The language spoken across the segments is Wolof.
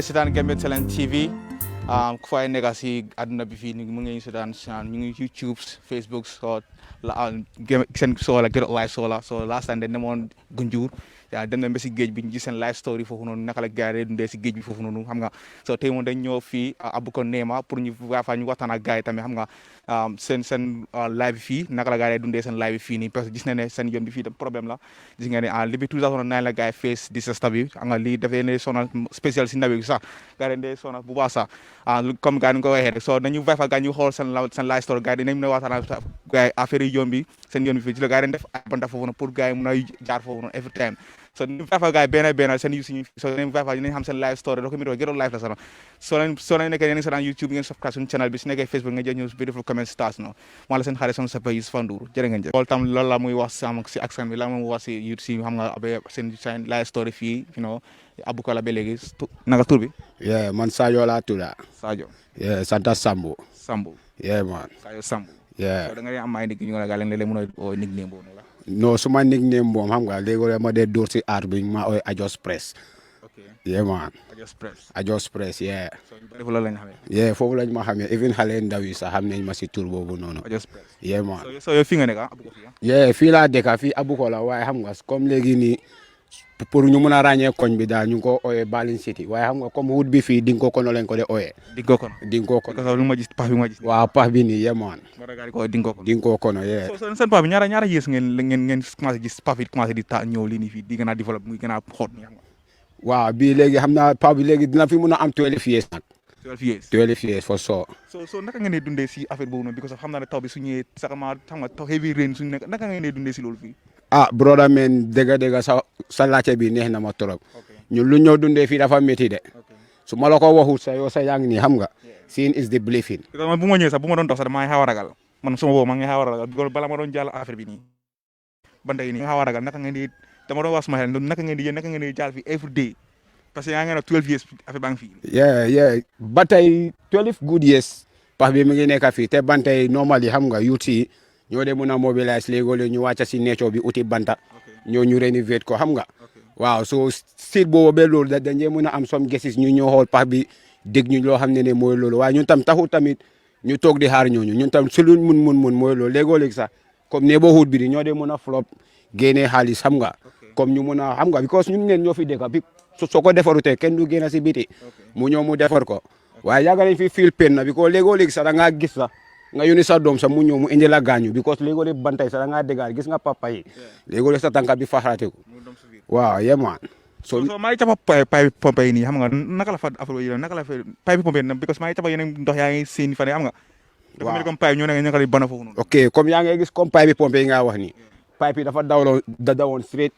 seetaan Gambian Talents TV ku fay nekk si àdduna bi fii mu ngi seetaan ñu ngi YouTube Facebook so seen soo la Ghetto live soo la so last time dañ demoon Gunjur dem nañ ba si géej bi ñu gis seen live story foofu noonu naka la gars yi dundee si géej bi foofu noonu xam nga so tey moom dañ ñëw fii Abuko Nema pour ñu waxtaan ak gars yi tamit xam nga seen live bi fii naka la gars yi dundee seen live bi fii nii parce que gis na ne seen yoon bi fii problème la gis nga ne depuis 2009 la gars yi face disaster bi xam nga lii dafay ne sonal spécial si nawet bi sax gars yi dañ dee sonal bu baax sax comme gars yi ñu ko waxee rek so nañu fa gars ñu xool seen live story gars yi dinañ mën a waxtaan ak gars yi affaire yi yoon bi seen yoon bi fii ci la gars yi dañ def ay banta foofu noonu pour gars yi mën a jaar foofu noonu every time so ñu fa gars yi benn seen yu suñu so nañ fa ñu xam seen live story doo ko mi Ghetto live la sax soo leen nekkee yéen seetaan YouTube ngeen subscribe suñu channel bi su nekkee Facebook nga jël ñu beautiful comment stars no maa la seen xarit son sapa Yusupha Ndure jërë ngeen jëf loolu tam loolu la muy wax si accent bi la muy wax si YouTube xam nga seen live story fii you know Abuko la ba léegi naka tur bi man Sadio laa tudd Sadio Santa Sambu man Sadio Sambu so da nga am ay nit ñu la galen léeg-léeg mën a nickname boobu la non suma nickname moom xam nga léegi ma dee dóor si aar bi ma ooy Ajos Press man Ajos Press so ñu bari foofu lañ xamee foofu lañ ma xamee even xale ndaw yi sax xam nañ ma si tur boobu noonu Ajos Press man so yow fii nga nekk Abuko fii laa dëkk fii Abuko la waaye xam nga comme léegi nii pour ñu mën a ràññee koñ bi daal ñu ngi ko ooyee Balin City waaye xam nga comme wut bi fii di nga ko kono lañ ko de ooyee di nga ko kono lu ma gis pax bi ma gis waaw pax bi nii man di nga ko kono so seen pax bi ñaara yées ngeen commencé gis pax bi commencé di ta ñëw lii nii fii di gën a développé muy gën a xoot nii xam nga waaw bii léegi xam naa pax bi léegi dina fi mën a am 12 years nag 12 years for sure so naka ngeen di dundee si affaire boobu noonu because xam naa ne taw bi su ñëwee sax xam nga taw heavy rain suñu nekk naka ngeen di dundee si loolu fii brother man dëgg sa laajte bi neex na ma trop ñun lu ñëw dundee fii dafa métti de su ma la ko waxut sa yow sa yaa ngi nii xam nga seeing is the believing man bu ma ñëwee sax bu ma doon dox sax maa ngi xaw a ragal man suma boobu maa ngi xaw a ragal because bala ma doon jàll affaire bi nii banta yi nii xaw a ragal naka ngeen di dama doon wax suma xel naka ngeen di jàll fii every day parce que yaa ngi ne 12 years affaire baa ngi fii ba tey 12 good years pax bi mi ngi nekk fii te banta yi normal yi xam nga youth yi ñoo de mën a mobiliser léegi ñu wàcc si nature bi uti banta ñoo ñu rénover ko xam nga waaw so sit boobu ba loolu dañuy mën a am some gesis ñu ñëw xool pax bi dégg ñu loo xam ne mooy loolu waaye ñun tam taxul tamit ñu toog di xaar ñooñu ñun tam su luñ mun mooy loolu léegoo-léegi sax comme neighborhood bi ñoo de mën a flop génnee xaalis xam nga comme ñu mën a xam nga because ñun neen ñoo fi dëkk bi soo ko defarutee kenn du génn si biti mu ñëw mu defar ko waaye yàgg nañ fi feel pain na because léegoo-léegi sax da ngaa gis sax nga yónni sa doom sax mu ñëw mu indi la gaañu because léegoo-léegi bantay sax da ngaa déggaat gis nga papa yi léegoo-léegi sa tànka bi faxaate ko waaw man so maa ngi cappa pipe pompe yi nii xam nga naka la fa affaire yi naka la fa pipe pompe yi because maa ngi cappa yeneen ndox yaa ngi seen fan xam nga dafa mel comme pipe ñoo ne nga di bana foofu noonu ok comme yaa ngi gis comme pipe bi pompe yi nga wax nii pipe yi dafa dawoon straight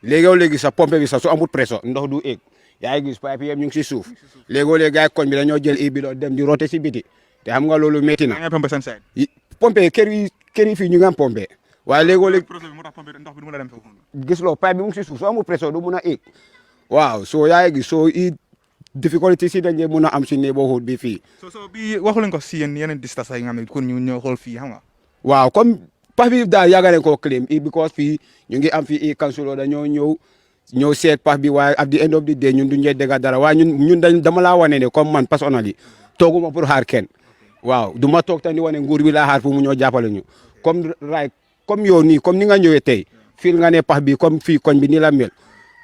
léegoo-léegi sax pompe bi sax su amul pression ndox du egg yaa ngi gis pipe yi yëpp ñu ngi si suuf léegoo-léegi gars yi koñ bi dañoo jël i bi dem di rote si biti te xam nga loolu métti na pompe kër yi fii ñu ngi am pompe waaye léegoo-léegi gis loo pipe bi mu ngi si suuf soo amul pression du mun a egg waaw soo yaa ngi gis soo i difficulté si dañuy mun a am si neighborhood bi fii so bi waxu leen ko si yeneen distance yi nga xam ne kon ñu ñëw xool fii xam nga waaw comme pax bi daal yàgg nañ koo claim because fii ñu ngi am fii i councilor dañoo ñëw seet pax bi waaye at the end of the day ñun duñu dégg dara waaye ñun dama laa wane ne comme man personnellement tooguma pour xaar kenn waaw du ma toog tamit wane nguur bi laa xaar fu mu ñëw jàppale ñu comme yow nii comme ni nga ñëwee tey fii nga ne pax bi comme fii koñ bi ni la mel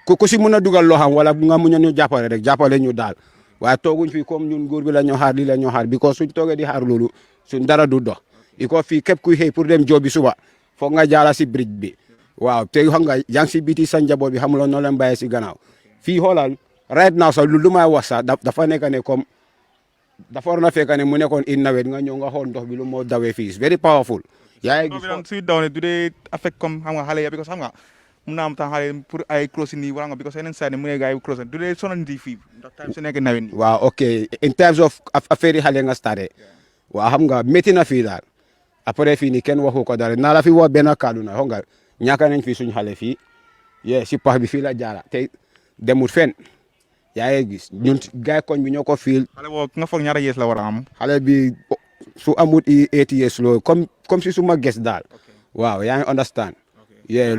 ku si mën a dugal loo xam wala nga mun ñu jàppale rek jàppale ñu daal waaye tooguñ fii comme ñun nguur bi la ñoo xaar lii la ñoo xaar because suñ toogee di xaar loolu suñ dara du dox i ko fii képp kuy xëy pour dem jobi suba foog nga jaara si bridge bi waaw te xam nga yaa ngi si biti sa njaboot bi xamuloo noo leen bàyyee si gannaaw fii xoolal right now sax lu may wax sax dafa nekk ne comme dafa war na fekk ne mu nekkoon in nawet nga ñëw nga xool ndox bi lu moo dawee fii it's very powerful yaa ngi gis suy daw ne du dee affect comme xam nga xale ya because xam nga mun naa am temps xale pour ay closing nii wala nga because yeneen saa ne mu ne gars yi closing du dee sonal nit fii ndax time su nekk nawet nii waaw ok in terms of affaire yi xale nga staré waaw xam nga métti na fii daal après fii nii kenn waxu ko dara naa la fi wax benn kaddu na xam nga ñàkk nañ fi suñu xale fii si pax bi fii la jaara te demut fenn yaa ngi gis ñun gars koñ bi ñoo ko fiil xale boo nga foog ñaata yees la war a am xale bi su amut 8 years loolu comme si suma ges daal waaw yaa ngi understand yeah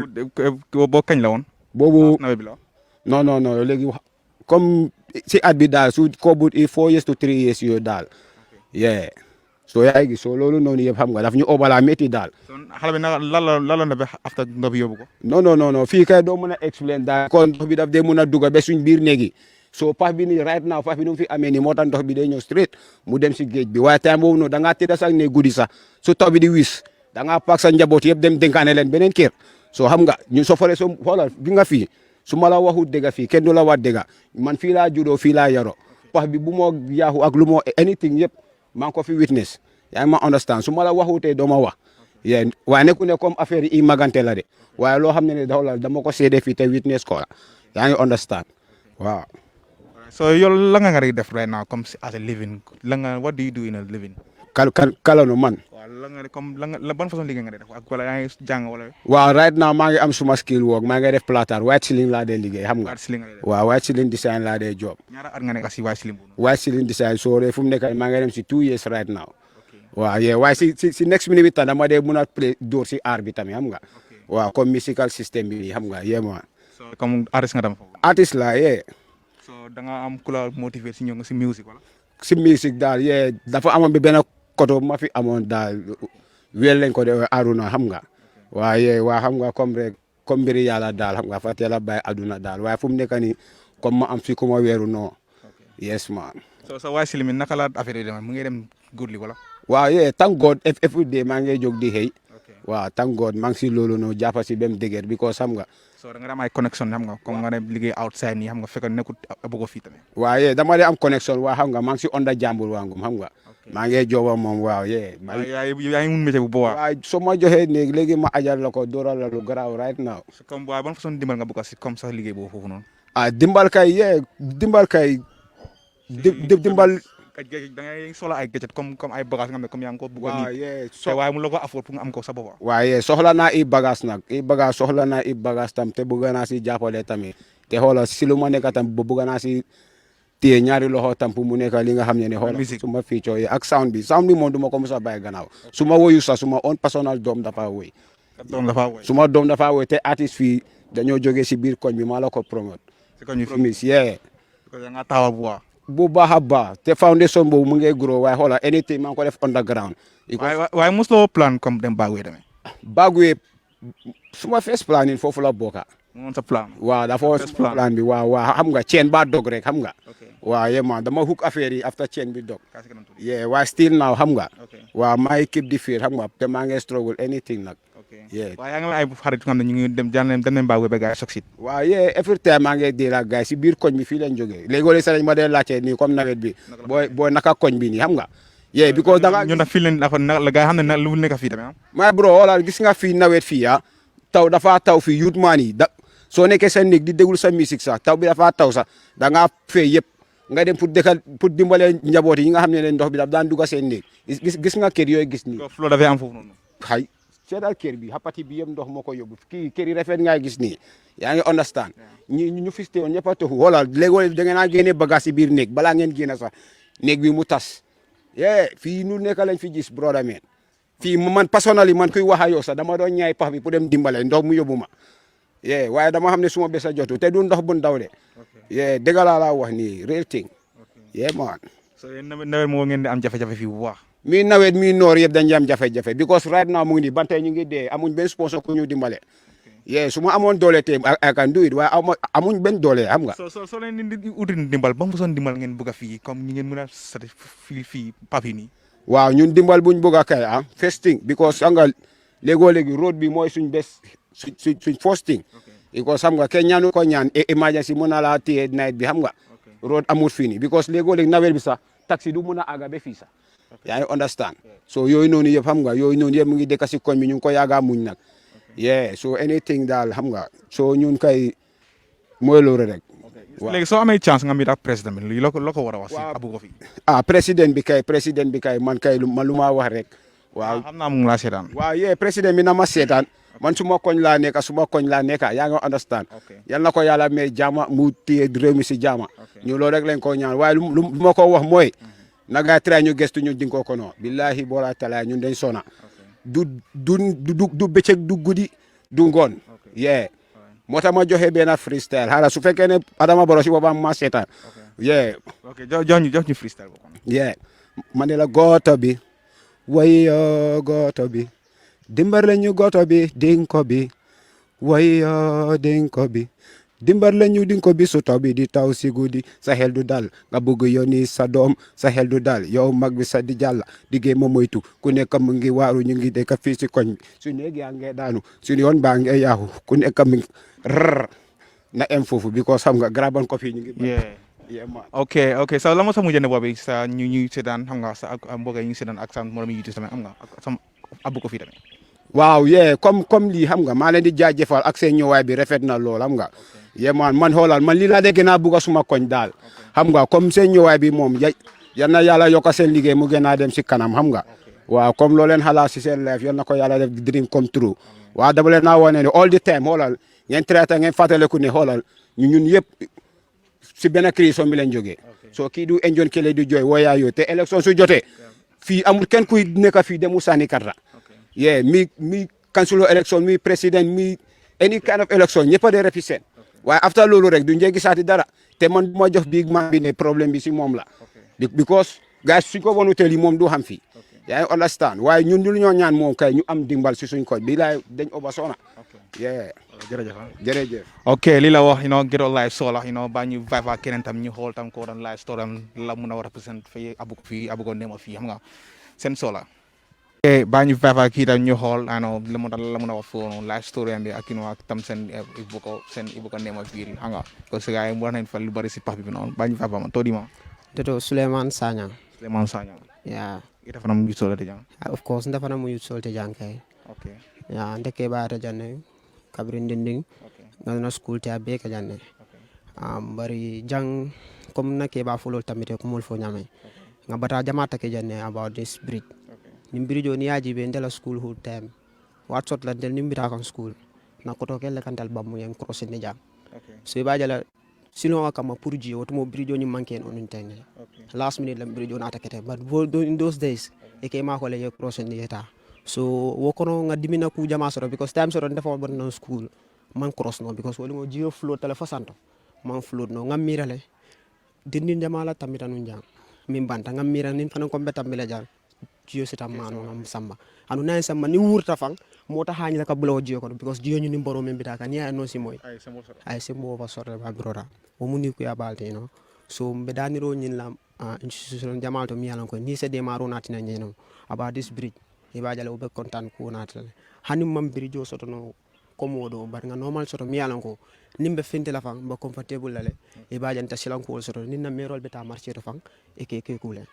boo kañ la woon boobu nawet bi la non léegi comme si at bi daal su ko but 4 years to 3 years yooyu daal yeah so yaa ngi gis so loolu noonu yëpp xam nga daf ñu obala métti daal xale bi nag lan la ndox bi after ndox bi yóbbu ko non fii kay doo mën a explain daal kon ndox bi daf dee mën a dugga ba suñ biir néegi so pax bi nii right now pax bi nu mu fi amee nii moo tax ndox bi day ñëw straight mu dem si géej bi waaye time boobu noonu da ngaa tëdda sax ne guddi sax su taw bi di wis da ngaa paak sa njaboot yëpp dem dénkaane leen beneen kër so xam nga ñun soo foree so xoolal bi nga fii su ma la waxut dëgga fii kenn du la wax dëgga man fii laa juddoo fii laa yaro pax bi bu moo yaaxu ak lu moo anything yëpp maa ngi ko fi witness yaa ngi ma understand su ma la waxutee doo ma wax yee waaye nekku ne comme affaire yi magante la de waaye loo xam ne daw la dama ko seede fii te witness ko la yaa ngi understand waaw so yow la nga def right now comme as a living what do you do in a living kalano man waaw la nga comme la ban façon liggéey nga def ak wala yaa ngi jàng wala waaw right now maa ngi am suma skill work maa ngi def platar white ceiling laa dee liggéey xam nga waaw white ceiling design laa dee job ñaata at nga nekk si white ceiling white ceiling design so fu mu nekk maa ngi dem si 2 years right now waaw yeah waaye si next minute bi tam dama dee mun a play door si art bi tamit xam nga waaw comme musical system bi xam nga yéema so comme artiste nga dem foofu artiste la yeah so da nga am ku la motiver si ñëw nga si music wala si music daal yeah dafa amoon bi benn koto ma fi amoon daal wéel lañ ko de Aruna xam nga waaye waa xam nga comme rek comme mbiri yàlla daal xam nga fa teel a bàyyi aduna daal waaye fu mu nekk nii comme ma am fi ku ma weeru non yes man so waaye si limi naka la affaire yi demee mu ngi dem guddi wala waaw yeah thank God every day maa ngi jóg di xëy waaw thank God maa ngi si loolu noonu jàppa si ba mu dëgër because xam nga so da nga am ay connection xam nga comme nga ne liggéey outside nii xam nga fekk nekkut Abuko fii tamit waaw yeah dama dee am connection waa xam nga maa ngi si onda jàmbur waangum xam nga maa ngi jooba moom waaw yeah yaa ngi mun métier bu boobaa waaw soo ma joxee léegi ma ajal la ko dooral la lu garaaw right now comme waaye ban façon dimbal nga bëgg si comme sax liggéey boobu foofu noonu dimbal kay dimbal da ngay soxla ay gadget comme ay bagage nga xam ne comme yaa ngi ko bëgg waaw te waaye mu la ko afford pour nga am ko sa bopp waaye soxla naa i bagage nag soxla naa i bagage tam te bëgg naa si jàppale tamit te xoola si lu ma nekk tam bëgg naa si téye ñaari loxo tam pour mu nekk li nga xam ne xoola suma feature yi ak sound bi moom du ma ko mos a bàyyi gannaaw su ma woyu sax suma own personal doom dafa woy suma doom dafa woy te artiste fii dañoo jógee si biir koñ bi maa la ko promote yeah bu baax a baax te foundation boobu mu ngi grow waaye xoola anything maa ngi ko def underground waaye mosuloo plan comme dem Bagway tamit Bagway suma first plan in foofu la bokka moom sa plan waaw dafa plan bi waaw xam nga chain ba dog rek xam nga waaw yéen dama hook affaire yi after chain bi dog yeah waaye still now xam nga waaw maa ngi keep the faith xam nga te maa ngi struggle anything nag yeah waaye yaa ngi ay xarit xam ne ñu ngi dem nañ Bagway ba gars yi succeed waaw yeah every time maa ngi dee ak gars yi si biir koñ bi fii lañ jógee léegi sax dañ ma dee laajte nii comme nawet bi booy naka koñ bi nii xam nga yeah because da nga ñu na fii lañ la gars xam ne lu nekk fii tamit my bro xoolal gis nga fii nawet fii taw dafa taw fii youth man yi soo nekkee sa néeg di déglu sa musique sax taw bi dafa taw sax da ngaa fee yëpp nga dem pour dimbale njaboot yi nga xam ne ndox bi daf daan dugg seen néeg gis nga kër yooyu gis nii flow dafay am foofu noonu xay seetal kër bi xapati bi yëpp ndox moo ko yóbbu kër yi rafet ngay gis nii yaa ngi understand ñu fiste woon ñëpp a toxu xoolal léegi da ngeen a génne bagage si biir néeg balaa ngeen génne sax néeg bi mu tas fii nu nekk lañ fi gis brother man fii man personnellement man kuy wax ak yow sax dama doon ñaay pax bi pour dem dimbale ndox mu yóbbu ma waaye dama xam ne suma bés a jotu te du ndox bu ndaw de dëgg laa wax nii real thing man so nawet moo ngeen di am jafe-jafe fii bu baax mi nawet mi noor yëpp dañuy am jafe-jafe because right now mu ngi nii ba tey ñu ngi dee amuñ benn sponsor ku ñu dimbale su ma amoon doole te I can do it waaye amuñ benn doole xam nga soo leen di uti dimbal ba mu son dimbal ngeen bëgg a fii comme ñi ngeen mën a sati fii papi nii waaw ñun dimbal buñ bëgg a kay first thing because xam nga léegi road bi mooy suñ bés suñ first thing because xam nga kenn ñaanu ko ñaan emergency mën na laa téye night bi xam nga road amul fii nii because léegi nawet bi sax taxi du mën a àgga ba fii sax yaa ngi understand so yooyu noonu yëpp xam nga yooyu noonu yëpp mu ngi dëkk si koñ bi ñu ngi ko yaaga muñ nag so anything daal xam nga so ñun kay mooy loolu rek léegi soo amee chance nga mit ak président bi loo ko war a wax si Abuko fi président bi kay man kay lu ma wax rek waaw xam naa mu ngi laa seetaan waaw président bi na ma seetaan man suma koñ laa nekk yaa nga understand yal na ko yàlla may jaama mu téye réew mi si jaama ñu loolu rek lañ ko ñaan waaye lu ma ko wax mooy naga try ñu gestu ñu dinko ko no billahi bola tala ñun dañ sona du bëccëg du guddi du ngoon yeah moo tax ma joxe benn freestyle xala su fekkee ne Adama Barrow si boppam ma seetaan yeah jox ñu freestyle bokk yeah ma ne la goto bi wayo goto bi dimbar la ñu goto bi dinko bi wayo dinko bi dimbar la ñu dinko bi su taw bi di taw si guddi sa xel du dal nga bëgg yónni sa doom sa xel du dal yow mag bi sa di jàll diggee ma moytu ku nekk mu ngi waaru ñu ngi dëkk fii si koñ su néeg yaa ngee daanu suñu yoon baa ngee yaaxu ku nekk mu ngi na em foofu because xam nga graban ko fii ñu ngi yeah man ok so la mo sa mujjane boobu sa ñu seetaan xam nga sa mbokk yi ñu seetaan ak sa morom yi tamit am nga ak sa Abuko fii tamit waaw yeah comme lii xam nga maa leen di jaajëfal ak seen ñëwaay bi rafet na lool xam nga yeah man xoolal man lii laa dégg naa bugg a suma koñ daal xam nga comme seen ñëwaay bi moom yal na yàlla yokk seen liggéey mu gën a dem si kanam xam nga waaw comme loo leen xalaat si seen life yal na ko yàlla def dream come true waaw dama leen naa wane ne all the time xoolal ngeen traité ngeen fàttaleku ne xoolal ñun yëpp si benn crise bi leen jógee so kii du enjoy kele du jooy wooyaa yoo te élection su jotee fii amul kenn kuy nekk fii demu sànni karta yeah mi councilor election mi président mi any kind of election ñëpp a dee represent waaye after loolu rek du njee gisaati dara te man du ma jox big man bi ne problème bi si moom la because guys suñ ko wonuteel yi moom du xam fii yaa ngi understand waaye ñun du ñoo ñaan moom kay ñu am dimbal si suñ koñ bi laay dañ oba sona yeah jërëjëf ok lii la wax Ghetto live sola ba ñu vibe ak keneen tam ñu xool tam ko doon live story la mun a represent fii Abuko nema fii xam nga seen sola ba ñu vibe ak kii tam ñu xool la mun a wax foofu live story am bi ak ak tam seen Abuko nema fii xam nga parce que gars yi war nañ fa lu bari si pax bi noonu ba ñu vibe ma to di ma Toto Suleiman Sanyang. Yeah. Ita fana mu yusolte jang. Of course, nda fana mu yusolte jang kay. Okay. Yeah, ndeke ba ta janne kabrin dinding. Okay. Ngana school te abe ka janne. Bari jang comme na ke ba fulol tamite ko mul fo nyame. Nga bata jamata ke janne about this bridge. Okay. Nimbiri jo ni aji be ndela school whole time. What sort la del nimbira kan school. Na koto kelle kantal bamu yang cross ni jang. Okay. So ba jala sino kama purji wotumo bridge ni manken on interne. Okay. Last minute la bridge on attaquete but in those days e ke ma ko le cross ni eta. So wokono nga dimina ku jama soro because time soro defo bon no school man cross no because woli mo geo float tele fasanto man float no ngam mirale dindin jama la tamita nun jang min banta ngam mira nin fanan ko betam mi la jang geo sitam mano ngam samba anu nay samba ni wurta fang mota hañi la ka bulo geo ko because geo ñu ni mboro men bitaka ni ay no si moy ay sembo ba soro ba broda o muni ku ya balte no so mbe daniro nyin la institution jama to mi yalan ko ni se de maro natina nyeno about this bridge e bajale o be kontan ko natale hanim mam bridge o soto no komodo bar nga normal soto mi yalan ko nimbe fente la fang ba comfortable lale e bajanta silan ko soto ni na merol beta marché to fang e ke kule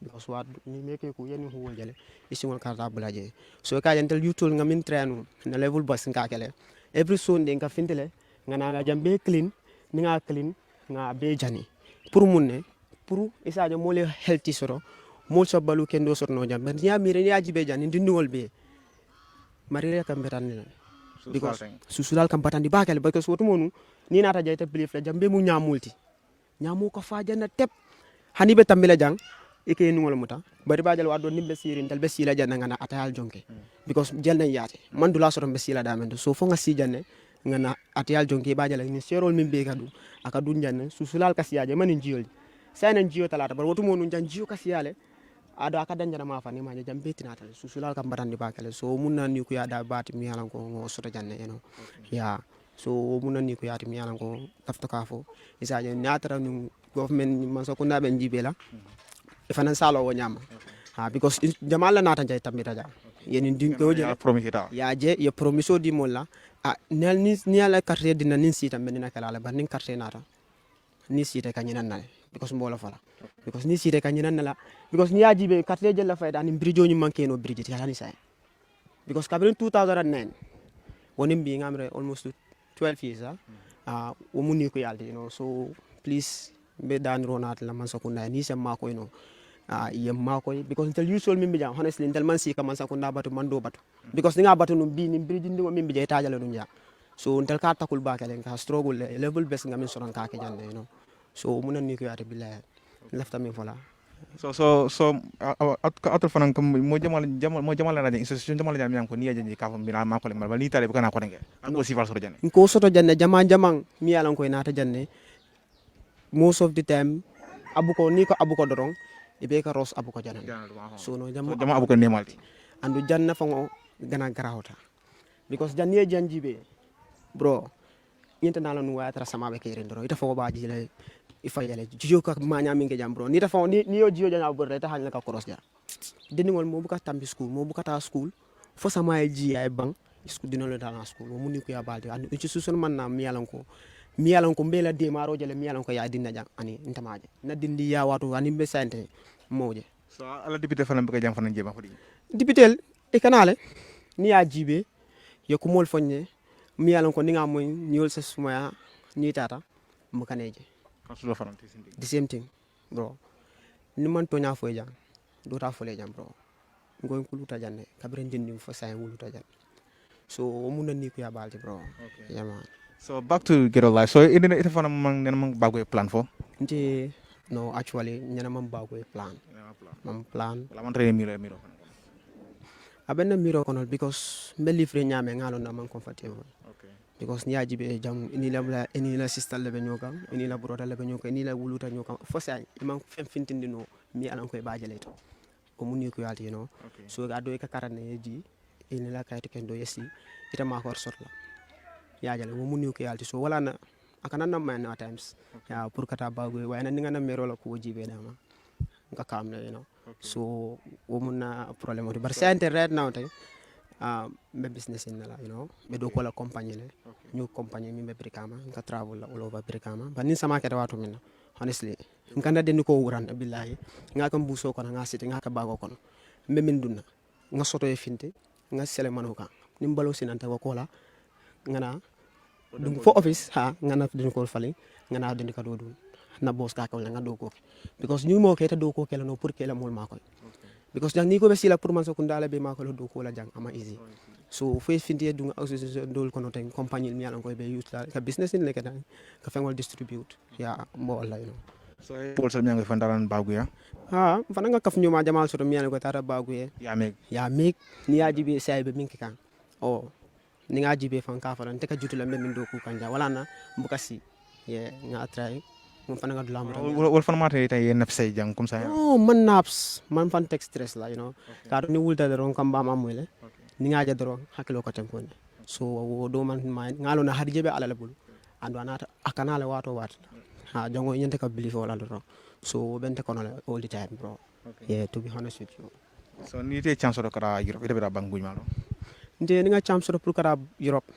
because what ni meke ko yeni ho jale isingol karta bulaje so ka jantal youtube nga min trainu na level bus nga kele every sunday nga fintele nga na jambe clean ni nga clean nga be jani pour munne pour isaje mole healthy soto mol so balu kendo soto no jam ya mire ni ajibe jani ndingol be marire kam betan because susulal kam batandi bakale because wotu monu ni nata jayta belief la jambe mu nyamulti nyamu ko fa janna tep hani be tambila jang ike nungol muta bari bajal wado nimbe sirin dal be sila janna ngana atayal jonke because jelna yate mandula soto be sila damendo so fo nga si janne ngana atayal jonke bajal ni serol min be kadu aka dun janne susulal kasiyaje manin jiol sanan jiyo talata bar wotu monu jan jiyo kasiyale ado aka danjana ma fani ma jam betinata susulal kam batandi bakale so munna ni ku yada bati mi yalan ko ngo soto janne ya so munna ni ku yati mi yalan ko tafta kafo isaje nyatara nu government man so ko nabe njibela e fanan salo wo nyama because jamala nata jay tambita ja yeni dinko je ya je ye promiso di molla nel ni ala carte dina nin sita menina kala bar nin carte nata ni sita kanyina nal because mbolo fala because ni sita kanyina nala because ni ajibe carte je la fayda ni brijo ni manke no brijo ti halani say because kabrin 2009 woni bi ngamre almost 12 years wo muni ko yalde so please be dan ronat la man sakunda ni sem mako yem mako because intel usual min bijam honestly intel man si ka man sakunda batu man do batu because ni nga batu no bi ni brijo ndi min bijay tajale no nya so intel ka takul bakale ka struggle level best ngamin soran ka ke jande so munan ni ko yata billahi lafta min fola Atau fanang mo jamal na institution jamal jam yang ko ni aja ka fam bina ma ko le mal ni tare bukan ko nge ko sifal so jane ko soto janne jamang mi yalan koy nata janne most of the time abuko ni ko abuko dorong ibe ka ros abuko janan so no jama abu ko nemalti andu janna fango gana garawta because janne janjibe bro nyenta nala nu waya tara sama be kere ndoro ita fo ba jile ifa yale jiyo ka manya minge jam bro ni ta fo ni yo jiyo jana bro ta hanya ka cross ja deningol mo buka tambi school mo buka ta school fo sama ji ay bang school dino le dana school mo muni ko ya balde and ci susun man na mi yalan ko mbela de maro jale mi yalan ko ya dinna jang ani intamaje na dindi ya watu ani be sante moje so ala député fanam be jam fanan jema fodi député e kanale ni ya jibe yo ko mol fonne mi yalan ko ninga moy ñol sa suma ni tata mo kaneje sulo fanam the same thing bro ni man to nya fo jang do ta fo le jang bro ngoy ko luta janne kabren dindi fo say wuluta jan so mo na ni ko ya balde bro okay yeah man. So back to Ghetto life. So ita fanam mang nena mang bago plan fo Nti no actually nyana mam bago plan mam plan la man re miro abenna miro kono because mbeli free nyame ngalo na man comfortable okay because ni ajibe jam ini la sister lebe nyoka ini la brother lebe nyoka ini la wuluta nyoka fo say man fem fintindi no mi alan koy bajale to o muni ko yalti okay so ga do ka karane ji ini la kayto kendo yesi ita ma ko sort la yaajale mo muni ko yalti so wala na akana na man at times ya pour kata bago way na ninga na mero la ko jibe dama nga kam na so wo munna problème bar sa internet now tay be business in la be do ko la compagnie le ñu compagnie mi be brikama nga travel la all over brikama ba nin sama kete watu min honestly nganda den ko wuran billahi nga kam bu so ko nga siti nga ka bago kono be min dunna nga soto e finte nga sele manuka nim balo sinanta ko la ngana dum fo office ha ngana din ko fali ngana din ka do na boss ka ko nga do ko because ñu mo kete do ko kala no pour kala mol mako because jang ni ko be sila pour man so ko ndala be mako do ko la jang ama easy so fo finti du association dol kono tan compagnie mi yalan ko be use la ka business ni le ka tan ka fengol distribute ya mo wala so pol sal mi ngi fandaran bago ya ha fana nga kaf ñuma jamal so mi yalan ko tata bago ya meg ni yaji be say be minki kan oh ni nga jibe fan ka faran te ka jutula men do ku kanja wala na mbukasi ye nga try mo fan nga dula mo wol fan mate tay naf say jang comme ça oh man naps man fan tek stress la ka do ni wulta do kam ba ma moyle ni nga ja do hakilo ko tempo so wo do man ma ngalo na hadije be ala labul ando anata akana la wato wat ha jango nyente ka believe wala do so bente kono all the time bro yeah to be honest with you so ni te chance do kara Europe ida bira banguñ malo nde ni nga chance pour kara Europe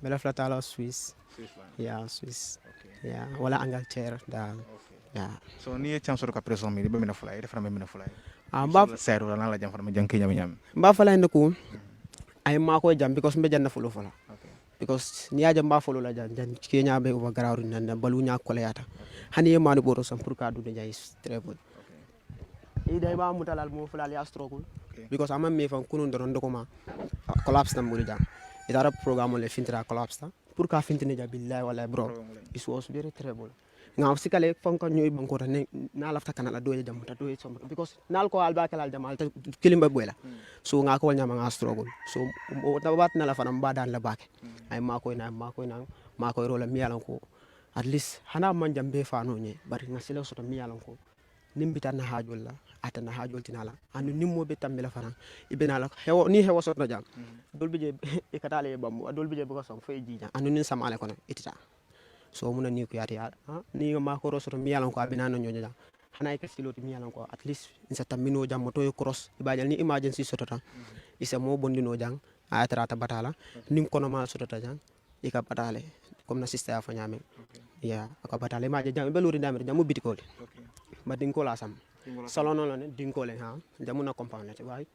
bela flatala Swiss Swiss yeah wala Angleterre da yeah so ni chance do ka pression mi be mina fulay defana mina fulay ba sero na la jam fama jang kenya nyam ba fulay ndako ay mako jam because mbe janna fulo fala because ni aja mba fulo la jan kenya be o garawri nan balu nya ko layata hani manu boro sam pour ka du de jay très bon day ba mutalal mo fulal ya struggle because ama me fan kunun doron dokoma collapse tam buri jam idara programme le fintra collapse ta pour ka fintine ja billahi wala bro it was very terrible nga sikale fan ko ñoy banko ta na lafta kanala do jam ta do som because nal ko alba kalal jamal ta kilimba boyla so nga ko nyama nga struggle so o tabat na la fanam badan la bake ay mako rola mi yalan ko at least hana man jambe fa no ñe bari nga sele soto mi yalan ko nimbita na hajol la atana hajol tinala anu nimmo be tambela fana ibenala hewo ni hewo sotna jam dolbi je e katale bambu dolbi je buka som fay jija anu nin samale kono itita so muna ni ko yati ni ma ko rosoto mi yalan ko abina no nyonya hana ka siloti mi yalan ko at least insa tamino jam to yo cross ibajal ni emergency sotota isa mo bondino jang atrata batala nin kono ma sotota jang ika batale comme na sister fa nyame ya aka batale ma jang be lori damere jam mo bitikole ba dinko la sam salon non ne dinko le ha jamu na compound te way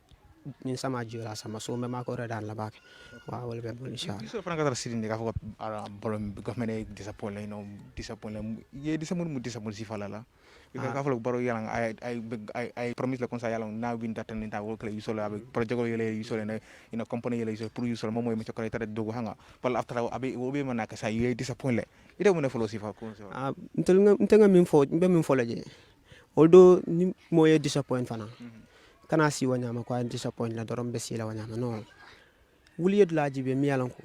ni sama jiola sama so me mako redan la bake wa wala be bol inshallah so fana ka sidin ka fo bolom government disappoint ye disappoint mu disappoint si fala la ka fo baro yalang ay promise la comme ça yalang na win data ni ta wo kle yuso la project ko yele yuso na ina company yele yuso pour yuso mo moy me ko tare dogo hanga pal after abi wo be manaka sa ye disappoint le ida mo ne folo si fa ko ntel nga min fo la je although ni moye disappoint fana kana si wanyama ko disappoint la dorom be si la wanyama no wuli yed la jibe mi yalan ko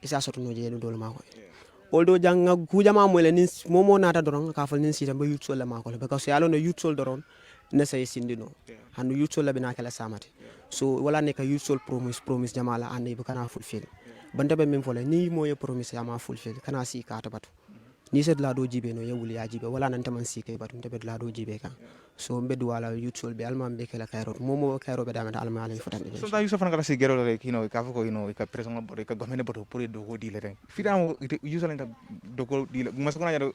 isa soto no je do ma ko although janga ku jama mo le nin momo nata doron ka fal nin si tamba yut sol la ma ko because yalo no yut sol doron na say sindino hanu yut sol la bina kala samati so wala ne ka yut sol promise jamala ande bu kana fulfill banda be min fo le ni moye promise ya ma fulfill kana si ka ta batu ni set la do jibe no yewul ya jibe wala nan taman si kay batu tebe la do jibe ka so mbeddu wala yutsol be alma be kala kayrot momo kayro be damata alma alay fotan so da Yusupha ngala si gero le kino ka ko ka president bo ka government bo pour do go dile ren fidam Yusupha nda do go dile mas ko na yado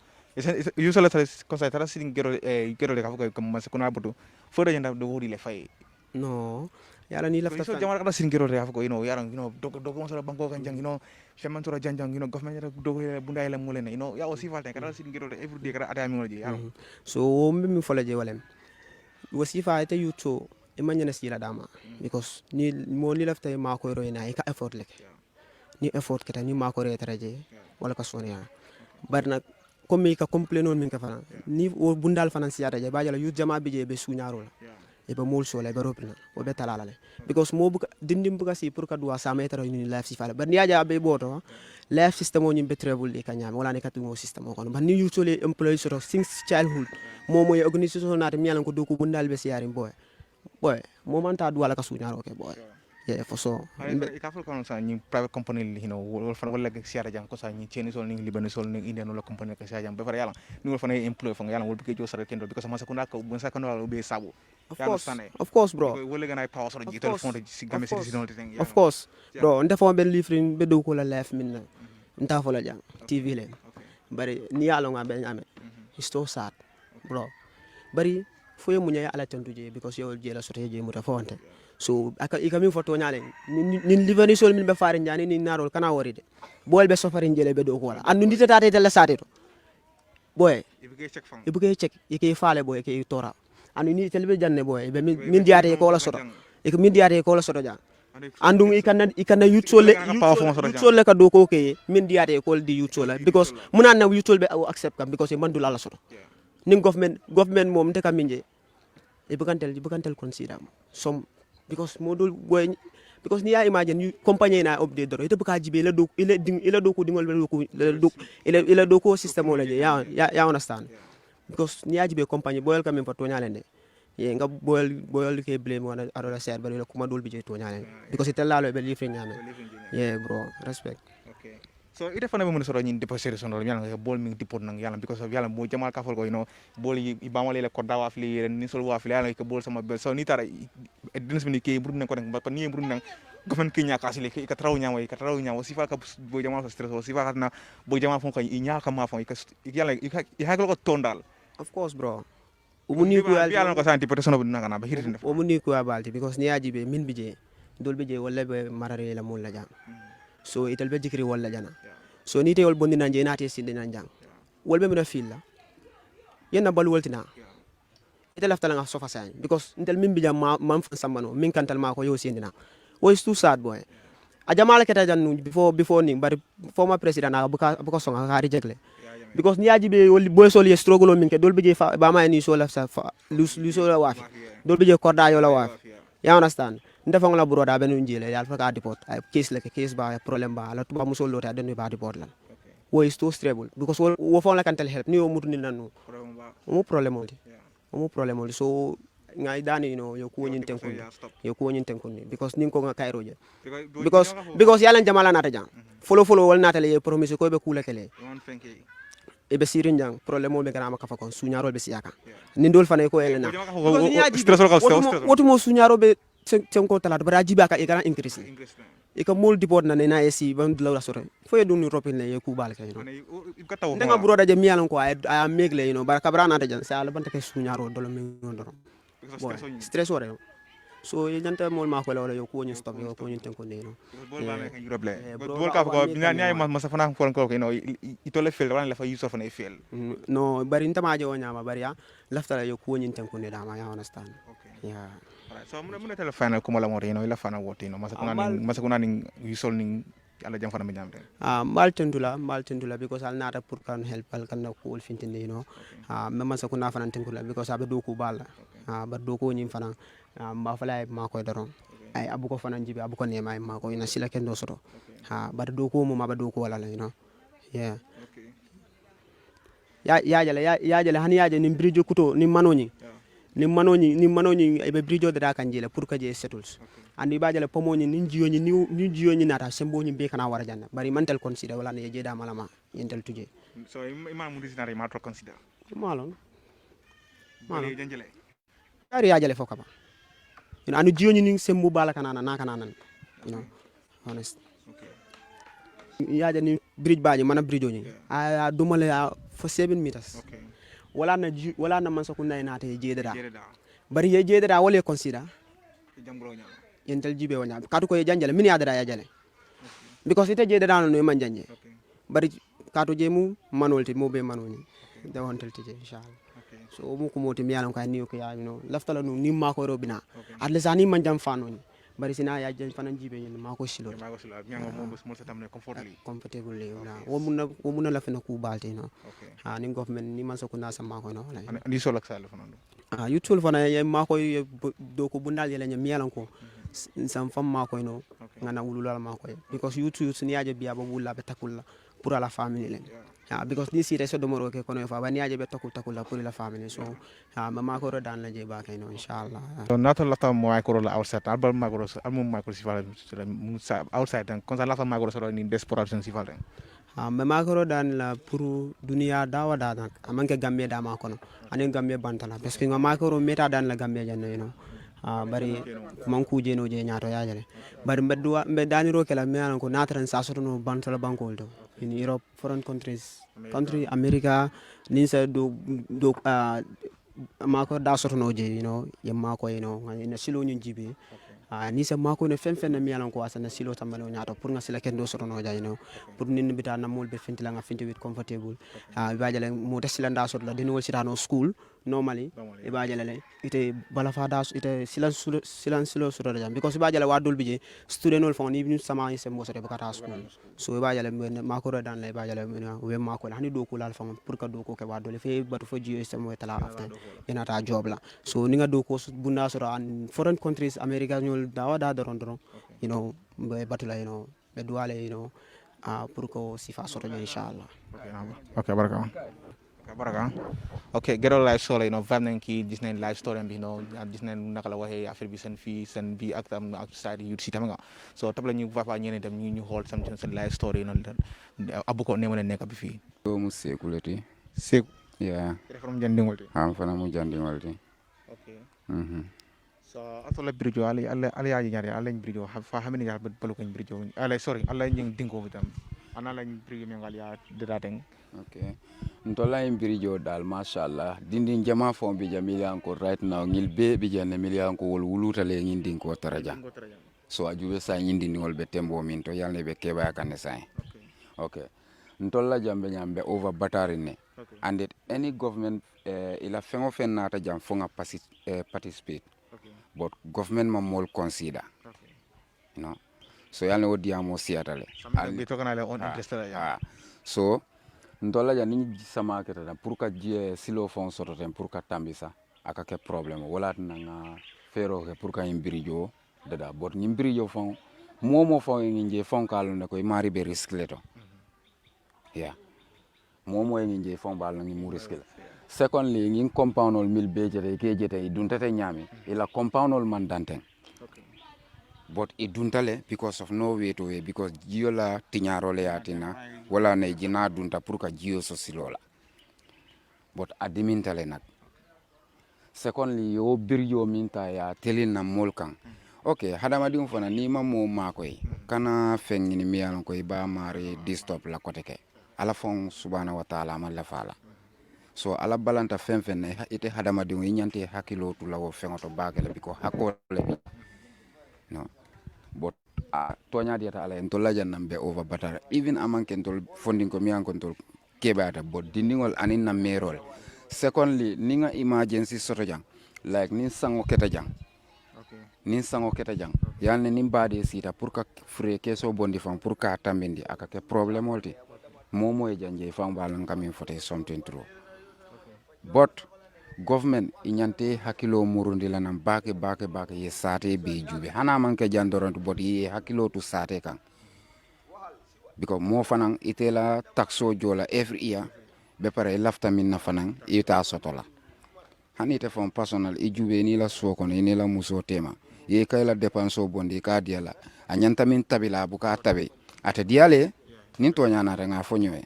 Yusupha la conseil tara si gero le ka ko mas ko na bo fo da nda do go dile fay no yala ni lafta so jamar kada sin gero le ka ko yaran do ko masala banko kan jang chairman tora janjang government do go bunda la mo len ya aussi falten kada sin gero le every day kada ada mi ngol ji so mi fola je walem wasifa ite yuto imanyana sila dama because ni mo ni lafta ma ko ro ina ka effort lek ni effort keta ni ma ko re taraje wala ka sonia barna comme ka complain non min ka fana ni o bundal fana siata je bajala yu jama bije be suñaro la e be mol sole be ropina o be talala le because mo buka dindim buka si pour ka duwa sa metara ni life si fala barni aja be boto life system o nyimbe travel e kanyam wala ne katu mo system o kono barni yu sole employees sort of since childhood mo moy organisation na mi yalan ko do ko bundal be siari boy mo man ta duwala ka suñaro ke boy yeah for so ka fol kono sa ni private company wol fan wala ke siara jang ko sa ni cheni sol ni libani sol ni indian wala company ka siara jang be fara yalan ni wol fan employee fan yalan wol be ke jo sare tendo because ma sa ko na ko bon sa ko no be sabo of course bro wol ga na power so jital fond ci gamé ci non ting of course bro ndefo ben livrin be do ko la life min na nta fo la jang tv le bari ni yalo nga ben ame it's so sad bro bari fo mu ñay ala tantu je because yow je la sote je mu ta fonte so aka ikami foto nyale nin livani sol min be faare nyani ni narol kana woride bol be sofari jele be do ko wala andu ndita tate tele sateto boy ibuke check yake faale boy yake tora andu ni tele be janne boy be min diate ko la soto e ko min diate ko la soto jang andu ikana yutsole ka do ko ke min diate ko di yutsola because munan na yutsol be accept kam because e mandula la soto ning government mom te kaminje e bukantel consider som because modul boy because ni ya imagine you company na update doro ite buka jibe ila do ko dingol ila do ko system wala je ya understand because ni ya jibe company boyal kam fa to nyalende ye nga boyal ke blame wana adola ser bari kuma dol bi je to nyalende because ite lalo be lifre nyame yeah bro respect okay so ite fana be mun soro ñin déposer son do ñala bol mi dipot nang yalla because of yalla mo jamal ka fol ko bol yi bamale le ko dawa fli ren ni sol wa fli yalla ko bol sama bel so ni tara dins mi ke bur nang ko nang ba ni bur nang ko fan ki ñaka asile ka traw ñawo si fa ka bo jamal ko stress si fa na bo jamal fon ko ñaka ma fon yalla i ha ko tondal of course bro umuni ko yalla ko santi peut sono nanga na ba hirti def umuni ko balti because ni ajibe min bije dol bije wala be marare la mul la jang so itel be jikri wala jana so ni te wol bondi nanje nati sinde nan jang wol be mina fil la yenna bal woltina itel afta nga sofa say because intel min bija mam fa sambano min kantal ma ko yo sindina wo is too sad boy a jamala keta jannu before ni bari former president na buka songa ka rejectle because ni ajibe wol boy sol ye struggle min ke dol bije fa ba ma ni so la sa lu so la wafi dol bije korda yo la wafi you understand ndefang la broda benu njile yal fa ka deport ay case le case ba problem ba la tuba muso lote adenu ba deport lan wo is too stable because wo fon la kantel help ni wo mutu ni nanu mo problem oli so ngai dani yo ko nyin tenkun because nin ko nga kayroje because yalan jamala nata jang follow wal nata le promise ko be kula kele e be sirin jang problem mo be kana maka fa kon suñaro be siyaka nin dol fanay ko elena wotu mo suñaro be ko talat bara jiba ka e kana increase e ka mol dipot na na esi ban la sore fo e dum ropin le ku bal kay no nga broda je miyalan ko ay megle bara kabra na ta jan sa ala banta kay suñaro dolo mi ndoro stress wore so ye janta mol ma ko wala yo ko ñu stop yo ko ñu ten ko no bol ba me kan Europe le bro, bol ka ko ñay ma sa fana ko ko no itole fel wala la fa Yusupha ne fel no bari ntama je wonyama bari ya laftala yo ko ñu ten ko ne dama ya understand yeah alright so mun tele final ko la mo no la fana wote no masa kuna ni yusol ni ala jam fana mi jamte mbal tendula because al nata pour kan help al kan ko ol fintinde même sa kuna fana tendula because abe do ko bala ba do ko nyim fana mba fala ma ko daron ay abuko fana jibe abuko ne may ma ko ina sila ken do soto ba do ko mo ma ba do ko wala yeah ya jale hani ya jale ni bridge kuto ni manoni ni manoni e be bridge da kan jele pour que je settles andi ba jale pomoni ni jiyoni nata sembo ni be kana wara janna bari mantel consider wala ne je da malama yentel tuje so imam dictionary ma to consider malon janjele ari ya jale fokaba anu jiyoni ni sembo bala kana na kana nan honest ya jani bridge baji mana bridge ni a dumale for 7 meters wala na man sakunda ina te jededa bari ye jededa wala consider jambulo nyama yentel jibe wanya katu ko ye janjale min ya dara ya jale because ite jededa no man janje bari katu je mu manolti mo be manoni da wontel tije inshallah so mu ko moti mi yalan ka ni ko ya laftala no ni ma ko robina at least ani man jam fanoni bari sina ya jan fanan jibe nyen ma ko silo nyango mo sa tamne comfortable le wo mun la fena ku balte ni government ni man so ko na sa ma ko ni so lak sala fanando youtube fana ye ma ko do ko bundal yele nyam yalan ko sam fam ma ko ngana wululal ma ko because youtube sini ya je biya ba wulla be takulla pour la famille len because this is do moro ke kono fa bani aje be takul la pour la famille so ma ko ro dan la je ba kay inshallah so nato la tam mo ko la outside albal ma ko almum ma ko sifal outside tan kon la tam ma ko so ni desperation sifal tan ma ko ro dan la pour dunia dawa da nak amanke gambe da ma kono anen gambe bantala parce que ma ko ro meta dan la gambe janno bari manku je no je nyaato yaajale bari mbeddu dani ro kala me ko natran sa soto no bantala bankol to in Europe foreign country America ni sa do mako da soto no je ye mako na silo nyin jibe ni sa mako ne fen mi yalan ko asana silo tambalo nyaato pour nga sila ken do soto no jay pour nin bita na mol be fentila nga fenti with comfortable baajale mo tesila nda soto la deni wol sitano school normally e baajale le ite bala fa da ite silan silo soto jam because baajale wadul bije student ol fon ni sama se mo soto bakata school so e baajale mako ro dan le baajale we mako la hani do ko lal fam pour ka do ko ke wadul fe batu fo jiyo se mo tala after inata job la so ni nga do ko bunda soto an foreign countries America dawa da doron be batula be duale pour ko sifa soto inshallah okay baraka okay Ghetto live story vam nañ ki gis nañ live story bi gis nañ naka la waxe affaire bi sen bi ak tam outside youth si tam nga so tabla ñu papa ñene dem ñu xool sam sen live story Abuko ne mo nekk bi fi do mu sekulati sek yeah reform jandi ngolti fana mu jandi ngolti okay so atola bridge ali yaji nyari ala bridge fa hamini ya balu ko bridge ala sorry ala ñing dingo tam ana la bridge mi ngal ya dedaten okay ntola bridge dal mashallah dindin jama fon bi jamila ko right now ngil be bi janne miliyan ko wol wuluta le ngin dinko taraja so ajube sa nyindi ngol be tembo min to yalne be keba kan say okay ntola jambe nyambe over batari ne and any government ila fengo fen nata jam fonga participate but government mamol consider so yalne wodi amo siatale be to kana le on interest so ndola ja ni sama keta pour ka je silo fon soto tem pour ka tambisa aka ke problème wala na fero ke pour ka imbirijo dada but ni imbirijo fon momo fon ngi fon kalu ne ko mari be risque leto momo ngi fon bal ngi mu risque secondly ngi compoundol mil be jete ke jete duntete nyami ila compoundol man danten but it duntale because of no way to way because jio la tinyarole yatina wala ne jina dunta pour ka jio so silola but adimintale nak secondly yo birjo minta ya telin na molkan okay hadama dum fana ni mammo makoy kana fengini mi yalon koy ba mari distop la koteke ala fon subhanahu wa ta'ala ma la fala so ala balanta fen ne ite hadama dingo nyante hakilo tu lawo fengoto bagele biko hakole no but tonya diata ala en tolla jannam be over batara even amanken tol funding ko mi an kontol kebata but dindingol anin na merol secondly ninga emergency soto jang like nin sango keta jang nin sango keta jang yalne nin bade sita pour ka fre keso bondi fam pour ka tambindi aka ke problème olti momo e janje fam balan kamin fote something true but government inyante hakilo murundi lanam bake ye sate be jube hana manke jandoron but ye hakilo tu sate kan because mo fanan itela taxo jola every year be pare lafta min na fanan ita sotola hani te fon personal e jube ni la soko ni la muso tema ye kay la dépense bondi ka diala anyanta min tabila buka tabe ate diale nin to nyana nga fonyoe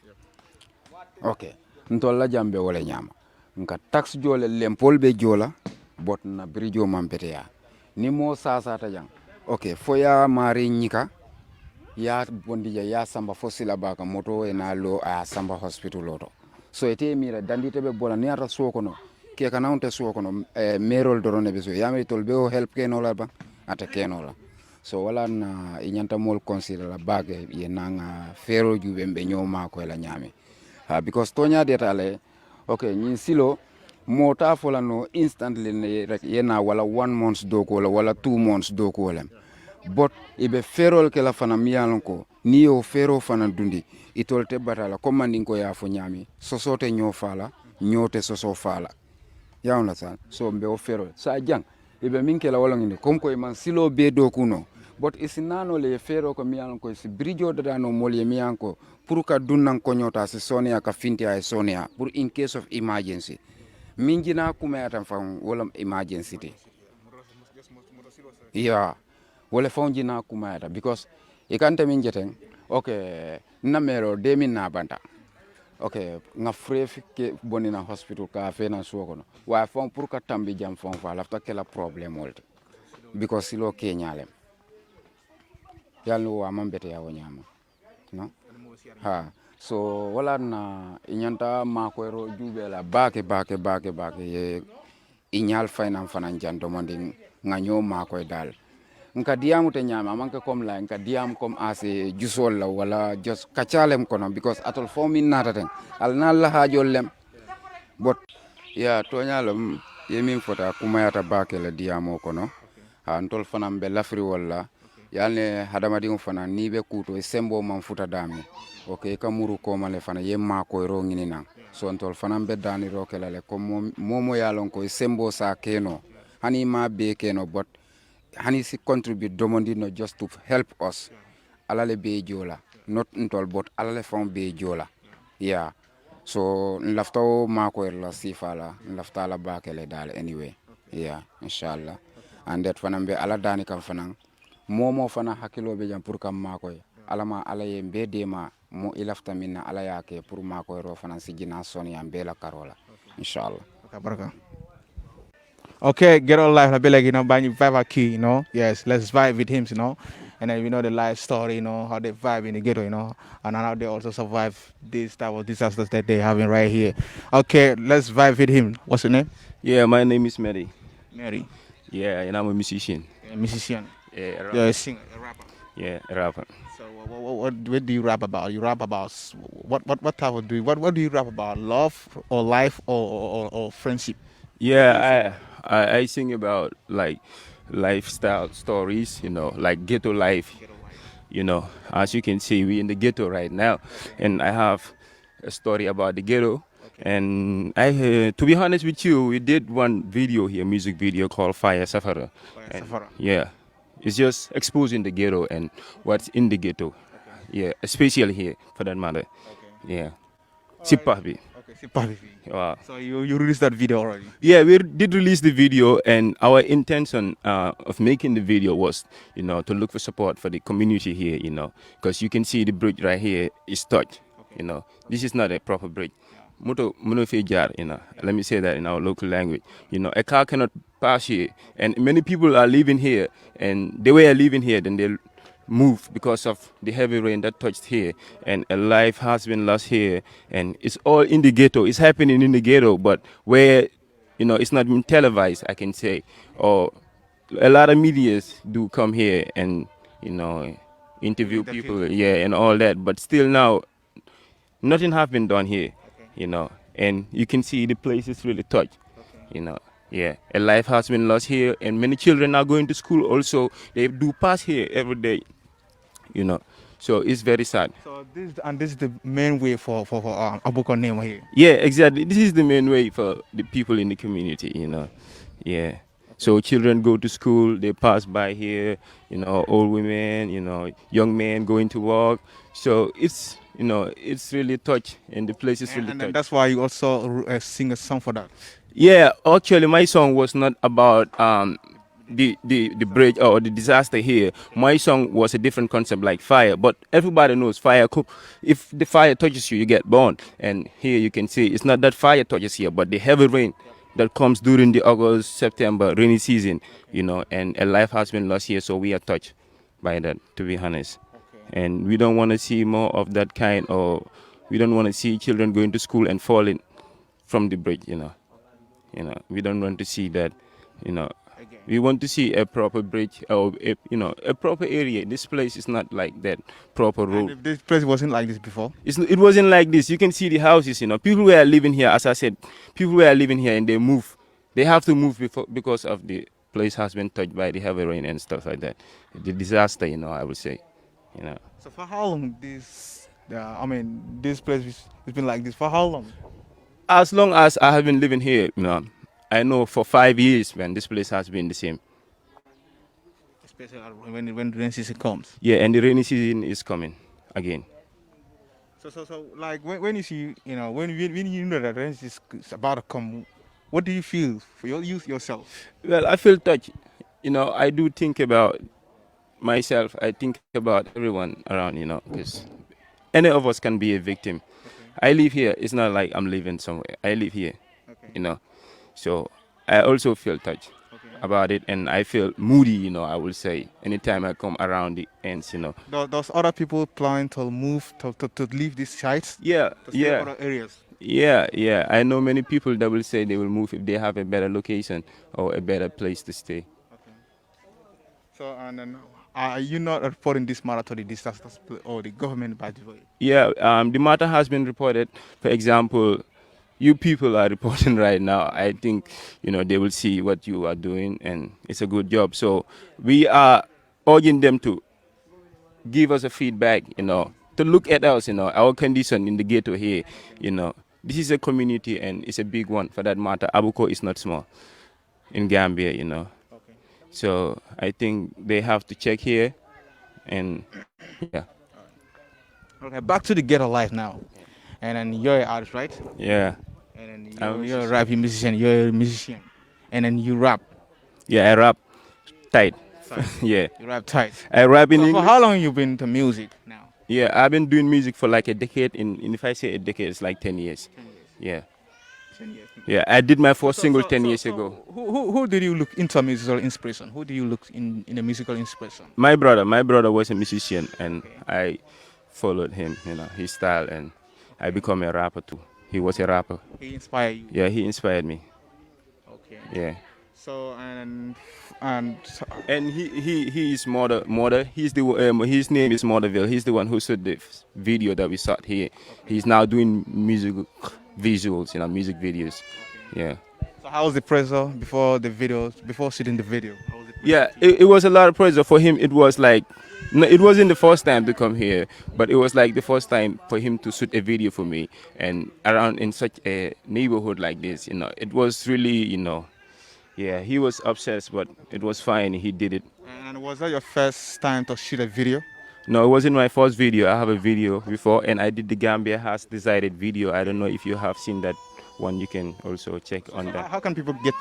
okay ntolla jambe wala nyama nka tax jole lempol be jola bot na brijo mampeteya ni mo sasa ta jang okay foya mari nyika ya bondi ya samba fosila baka moto e na lo a samba hospital loto so ete mira dandite be bola ni ata soko no ke kana unte soko no merol dorone be so yami tolbe o help ke no la ba ata ke no la so wala na inyanta mol consider la bage ye nanga fero jube be nyoma ko la nyame because tonya deta le okay nyin silo mota fola no instantly ne rek yena wala 1 month doko wala 2 months doko la but ibe ferol ke la fana miyalon ko ni yo fero fana dundi itolte batala commanding ko ya fo nyami sosote nyo fala nyote soso fala ya on la san so mbe o ferol sa jang ibe minke la wala ngini kom ko man silo be doku no but isinano le fero ko miyalon ko si brijo dada no molye miyanko pour ka dunnan ko nyota si sonia ka finti ay sonia pour in case of emergency minjina kuma atan fam wala emergency te yeah wala fonjina kuma ata because ikante min jeten okay namero 2000 na banta okay nga fref ke bonina hospital ka fena suokono wa fon pour ka tambi jam fon fa lafta kala problem wolde because silo kenyalem yalno wa mambete ya wonyama no ha so wala na inyanta makoero jubela bake ye inyal fainam fanan jando mondin nganyo makoy dal nka diamu te nyama manke kom la nka diam kom ase jusol la wala just kachalem kono because atol fomin nata ten al na la hajol lem but ya to nyalom yemin fota kuma yata bake la diamo kono antol fanam be lafri wala yalne hadama dingo fana ni be kuto sembo man futa dami okay kamuru ko male fana yemma ko ro ngini nan so antol fanam be dani ro kala le ko momo yalon ko sembo sa keno hani ma be keno but hani si contribute domondi no just to help us alale be jola not ntol but alale fon be jola yeah so nlafto ma ko la sifala nlafta la bakele dal anyway yeah inshallah and that fana be ala dani kam fana momo fana hakilo be jam pour kam makoy alama alaye mbede ma mo ilafta minna ala yake pour makoy ro fana sigina sonia mbela karola inshallah okay baraka okay Ghetto life I be like bang vibe key yes let's vibe with him and then the life story how they vibe in the ghetto and how they also survive this type of disasters that they having right here. Okay, let's vibe with him. What's your name? Yeah, my name is Mary. Mary. Yeah, and I'm a musician. A musician. Yeah, a rapper. You're a singer, a rapper. Yeah, a rapper. So what do you rap about? You rap about what type of what do you rap about? Love or life or friendship? Yeah, I sing about like lifestyle stories, like ghetto life. As you can see, we in the ghetto right now, and I have a story about the ghetto. And to be honest with you, we did one video here, music video called Fire Safara. Yeah, it's just exposing the ghetto and what's in the ghetto. Okay. Yeah, especially here for that matter. Okay. Yeah. Sipabi. Okay, Sipabi. Wow. So you released that video already? Yeah, we did release the video, and our intention of making the video was, to look for support for the community here, because you can see the bridge right here is touched. Okay. This is not a proper bridge. Moto let me say that in our local language. A car cannot pass here, and many people are living here, and they were living here, then they moved because of the heavy rain that touched here, and a life has been lost here, and it's all in the ghetto. It's happening in the ghetto, but where, it's not been televised, I can say, or a lot of medias do come here and, interview people, yeah, and all that, but still now, nothing have been done here, and you can see the place is really touched, yeah, a life has been lost here, and many children are going to school also. They do pass here every day, so it's very sad. So this is the main way for Abuko name here. Yeah, exactly. This is the main way for the people in the community, yeah. So children go to school, they pass by here, old women, young men going to work. So it's, it's really touch, and the place is really touch. And that's why you also sing a song for that. Yeah, actually, my song was not about the bridge or the disaster here. My song was a different concept, like fire. But everybody knows fire. If the fire touches you, you get burned. And here you can see it's not that fire touches here, but the heavy rain that comes during the August, September rainy season, and a life has been lost here. So we are touched by that, to be honest. And we don't want to see more of that kind, or we don't want to see children going to school and falling from the bridge, we don't want to see that, we want to see a proper bridge, or a proper area. This place is not like that proper road. And if this place wasn't like this before? It wasn't like this. You can see the houses, people were living here, as I said, people were living here and they move. They have to move because of the place has been touched by the heavy rain and stuff like that. The disaster, I would say, So for how long this place has been like this? For how long? As long as I have been living here, I know for 5 years, man, this place has been the same. Especially when the rainy season comes. Yeah, and the rainy season is coming again. So like when you see, when you know that rain is about to come, what do you feel for your youth yourself? Well, I feel touched. I do think about myself. I think about everyone around, because any of us can be a victim. I live here. It's not like I'm living somewhere. I live here, So I also feel touched about it, and I feel moody, I will say, anytime I come around the ends, Does other people plan to move, to leave these sites? Yeah, to stay in other areas? Yeah. I know many people that will say they will move if they have a better location or a better place to stay. Okay. So, and then, are you not reporting this matter to the disaster or the government by the way? Yeah, the matter has been reported. For example, you people are reporting right now. I think, they will see what you are doing, and it's a good job. So we are urging them to give us a feedback, to look at us, our condition in the ghetto here, This is a community, and it's a big one for that matter. Abuko is not small in Gambia, Okay. So I think they have to check here, and yeah. Okay, back to the ghetto life now. And then you're an artist, right? Yeah. And then you're a rapping musician. You're a musician. And then you rap. Yeah, I rap tight. Yeah. You rap tight. I rap in English. For how long you been into music now? Yeah, I've been doing music for like a decade. If I say a decade, it's like 10 years. 10 years. Yeah. 10 years. Yeah, I did my first single 10 years ago. Who did you look into musical inspiration? Who do you look in a musical inspiration? My brother was a musician, and I followed him, his style, and I become a rapper too. He was a rapper. He inspired you? Yeah, he inspired me. Okay. Yeah. So he is Mother. He's his name is Motherville. He's the one who shot the video that we shot here. Okay. He's now doing music visuals, music videos. Okay. Yeah. So how was the pressure before shooting the video? Yeah, it was a lot of pressure for him. It was like, no, it wasn't the first time to come here, but it was like the first time for him to shoot a video for me, and around in such a neighborhood like this, it was really, yeah, he was obsessed, but it was fine. He did it. And was that your first time to shoot a video? No, it wasn't my first video. I have a video before, and I did the Gambia Has Decided video. I don't know if you have seen that one. You can also check on that. How can people get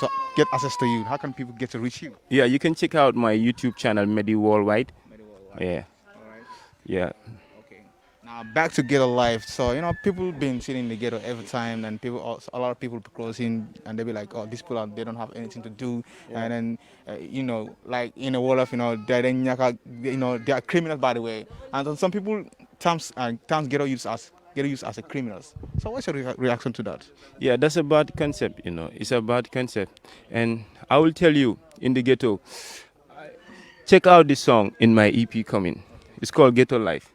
access to you? How can people get to reach you? Yeah, you can check out my YouTube channel, Medi Worldwide. Medi Worldwide. Yeah. All right. Yeah. Okay. Now back to ghetto life. So people been sitting in the ghetto every time, and a lot of people crossing, and they be like, "Oh, these people they don't have anything to do," and then like in the world of they are criminals by the way, and then some people terms ghetto used as a criminals. So what's your reaction to that? Yeah, that's a bad concept, It's a bad concept. And I will tell you, in the ghetto, check out this song in my EP coming. It's called Ghetto Life.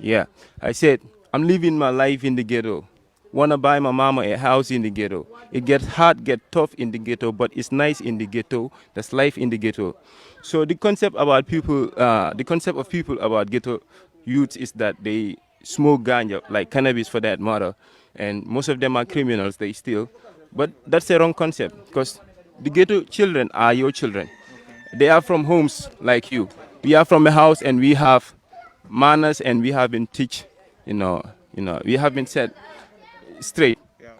Yeah, I said, I'm living my life in the ghetto. Wanna buy my mama a house in the ghetto. It gets hard, get tough in the ghetto, but it's nice in the ghetto. That's life in the ghetto. So the concept of people about ghetto youths is that they smoke ganja, like cannabis for that matter, and most of them are criminals. They steal, but that's the wrong concept because the ghetto children are your children. They are from homes like you. We are from a house and we have manners and we have been teach, we have been set straight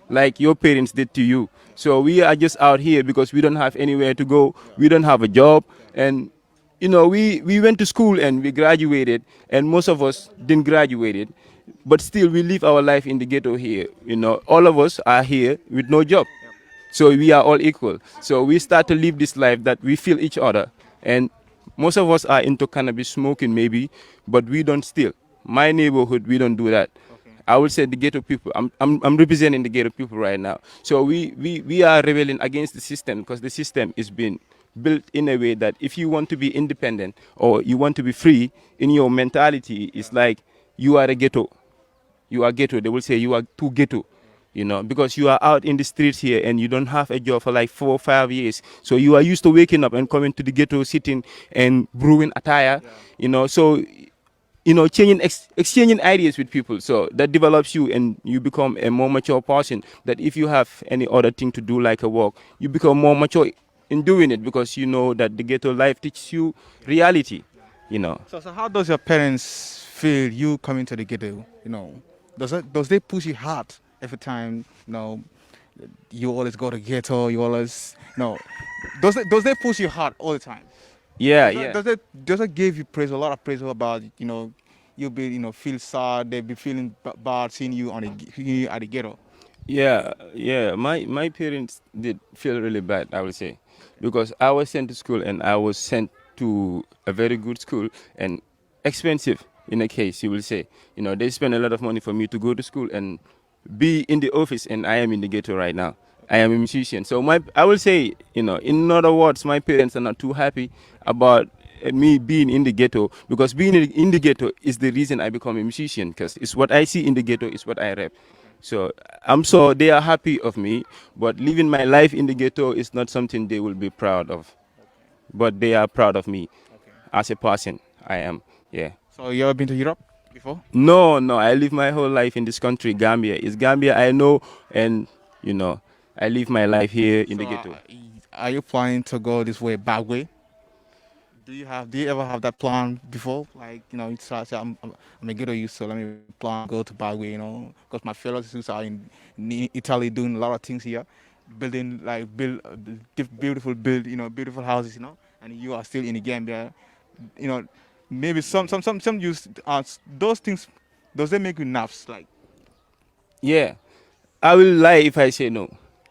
like your parents did to you. So we are just out here because we don't have anywhere to go. We don't have a job. And, we went to school and we graduated and most of us didn't graduate it. But still we live our life in the ghetto here. All of us are here with no job. So we are all equal. So we start to live this life that we feel each other. And most of us are into cannabis smoking maybe, but we don't steal. My neighborhood, we don't do that. I would say the ghetto people. I'm representing the ghetto people right now. So we are rebelling against the system because the system is being built in a way that if you want to be independent or you want to be free in your mentality, it's like you are a ghetto. You are ghetto. They will say you are too ghetto. Because you are out in the streets here and you don't have a job for like 4 or 5 years. So you are used to waking up and coming to the ghetto, sitting and brewing attire, so exchanging ideas with people. So that develops you and you become a more mature person that if you have any other thing to do like a work, you become more mature in doing it because you know that the ghetto life teaches you reality. So how does your parents feel you coming to the ghetto? Does they push you hard every time? You always go to ghetto. You always Does they push you hard all the time? Yeah, Does yeah. does it give you praise, a lot of praise about you'll be feel sad, they be feeling bad seeing you at the ghetto. Yeah, yeah. My parents did feel really bad, I would say, because I was sent to school and I was sent to a very good school and expensive in a case, you will say. They spend a lot of money for me to go to school and be in the office, and I am in the ghetto right now. I am a musician. So I will say, in other words, my parents are not too happy about me being in the ghetto because being in the ghetto is the reason I become a musician because it's what I see in the ghetto is what I rap. So I'm sure they are happy of me, but living my life in the ghetto is not something they will be proud of. But they are proud of me as a person. I am, yeah. So you ever been to Europe before? No, no, I live my whole life in this country, Gambia. It's Gambia I know, and I live my life here in the So ghetto. are you planning to go this way, back way? Do you ever have that plan before? Like, it's say I'm a ghetto youth, so let me plan go to Bagway, because my fellow students are in Italy doing a lot of things here, building like beautiful beautiful houses, and you are still in the Gambia, you know, maybe some use those things. Does they make you nervous? Like, Yeah, I will lie if I say no,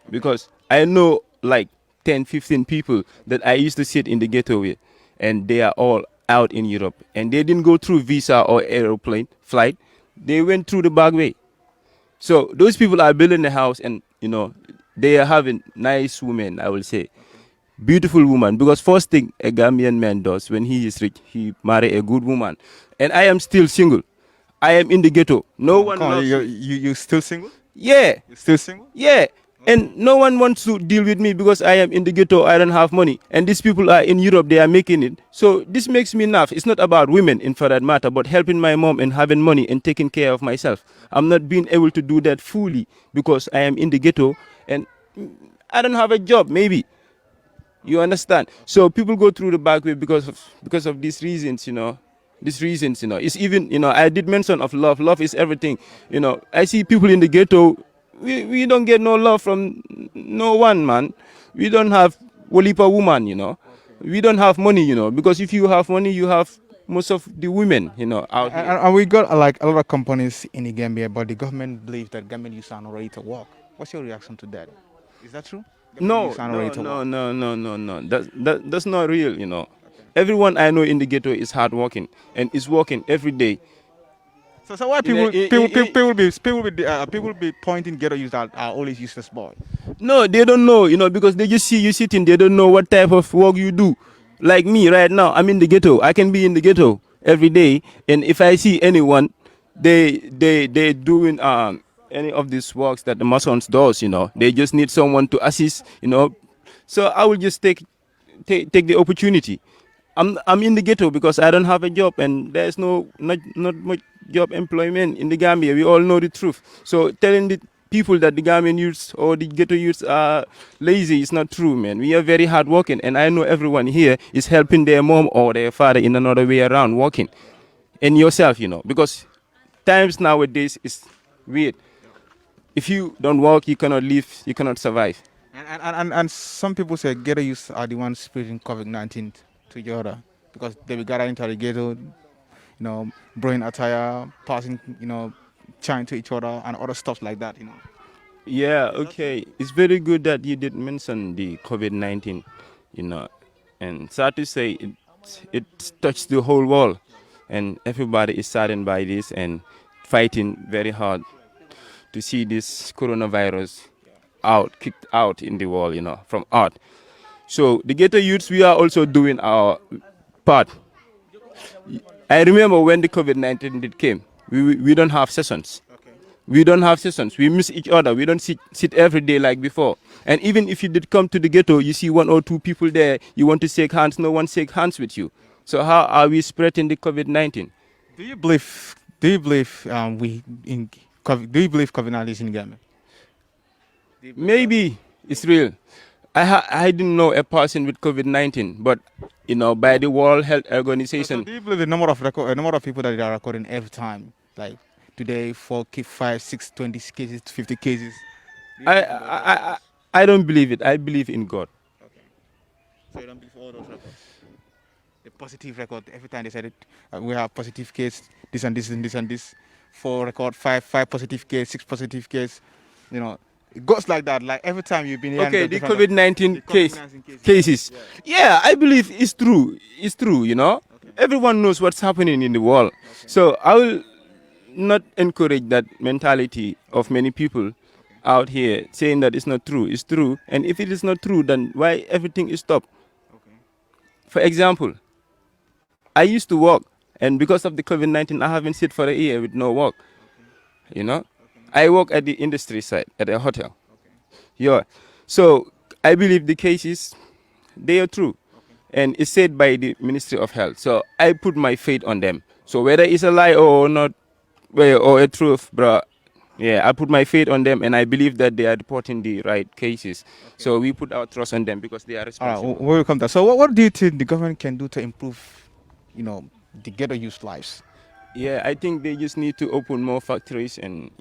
because I know like 10, 15 people that I used to sit in the ghetto with, and they are all out in Europe, and they didn't go through visa or aeroplane flight. They went through the back way. So those people are building a house, and they are having nice women. I will say, beautiful woman. Because first thing a Gambian man does when he is rich, he marry a good woman. And I am still single. I am in the ghetto. No one come on, loves you me. you still single? Yeah, You still single? yeah. And no one wants to deal with me because I am in the ghetto. I don't have money. And these people are in Europe. They are making it. So this makes me laugh. It's not about women, in for that matter, but helping my mom and having money and taking care of myself. I'm not being able to do that fully because I am in the ghetto and I don't have a job, maybe. You understand? So people go through the back way because of these reasons, These reasons, It's even, I did mention of love. Love is everything. I see people in the ghetto. We don't get no love from no one, man. We don't have Wolipa woman, We don't have money, because if you have money, you have most of the women, out here. And we got like a lot of companies in the Gambia, but the government believes that Gambian youths are not ready to work. What's your reaction to that? Is that true? Gambian No, youths are not ready no, to no, work. no, no, no, no. That's not real. Everyone I know in the ghetto is hardworking and is working every day. So why In a- people be pointing ghetto youths that are always useless boy? No, they don't know, because they just see you sitting. They don't know what type of work you do. Like me right now, I'm in the ghetto. I can be in the ghetto every day, and if I see anyone, they doing any of these works that the Masons does. They just need someone to assist. So I will just take the opportunity. I'm in the ghetto because I don't have a job, and there's not much job employment in the Gambia. We all know the truth. So telling the people that the Gambian youths or the ghetto youths are lazy is not true, man. We are very hardworking, and I know everyone here is helping their mom or their father in another way around working. And yourself, because times nowadays is weird. If you don't work, you cannot live, you cannot survive. And some people say ghetto youths are the ones spreading COVID-19 to each other because they be gathering into the ghetto, bringing attire, passing, chatting to each other and other stuff like that. Yeah, okay. It's very good that you did mention the COVID-19, and sad to say it touched the whole world, and everybody is saddened by this and fighting very hard to see this coronavirus kicked out in the world, from out. So the ghetto youths, we are also doing our part. I remember when the COVID-19 did came, we don't have sessions. We don't have sessions. We miss each other. We don't sit every day like before. And even if you did come to the ghetto, you see one or two people there, you want to shake hands, no one shake hands with you. So how are we spreading the COVID-19? Do you believe COVID-19 is in Gambia? Maybe it's real. I didn't know a person with COVID-19, but by the World Health So Organization. do you believe the number of people that they are recording every time, like today 4, 5, 6, 20 cases, 50 cases? I don't believe it. I believe in God. Okay. So you don't believe all those records? The positive record every time they said it, we have positive case, this and this and this and this. 4 record, 5 positive case, 6 positive case. It goes like that. Like every time you've been hearing Okay, the different- COVID-19 the COVID-19 cases. Yeah, I believe it's true. It's true, Everyone knows what's happening in the world. So I will not encourage that mentality of many people out here saying that it's not true. It's true. And if it is not true, then why everything is stopped? For example, I used to work, and because of the COVID-19, I haven't sit for a year with no work. I work at the industry side at a hotel. Yeah. So I believe the cases, they are true. And it's said by the Ministry of Health. So I put my faith on them. So whether it's a lie or not, or a truth, bro, yeah, I put my faith on them, and I believe that they are reporting the right cases. So we put our trust on them because they are All responsible. right, we'll come to that. So what do you think the government can do to improve, the ghetto youth lives? Yeah, I think they just need to open more factories and,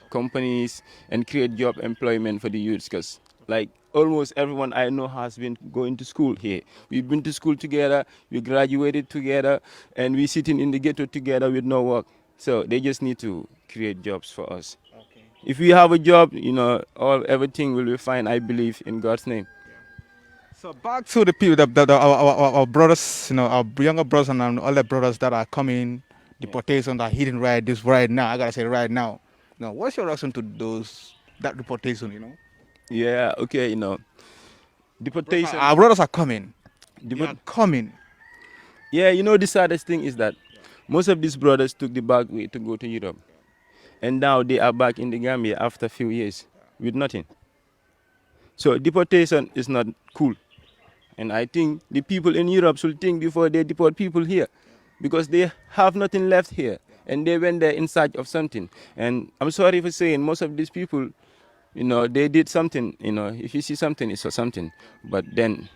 companies and create job employment for the youths, because like almost everyone I know has been going to school here. We've been to school together, we graduated together, and we sitting in the ghetto together with no work. So they just need to create jobs for us. Okay. If we have a job, everything will be fine, I believe, in God's name. So back to the people, our brothers, our younger brothers and older brothers that are coming, deportation are hitting right now. I gotta say right now. Now, what's your reaction to that deportation? Yeah, okay, deportation. Our brothers are coming. They Deport- are coming. Yeah, the saddest thing is that most of these brothers took the back way to go to Europe. And now they are back in the Gambia after a few years with nothing. So deportation is not cool. And I think the people in Europe should think before they deport people here, because they have nothing left here. And they went there in search of something. And I'm sorry for saying most of these people, they did something. If you see something, it's for something. But then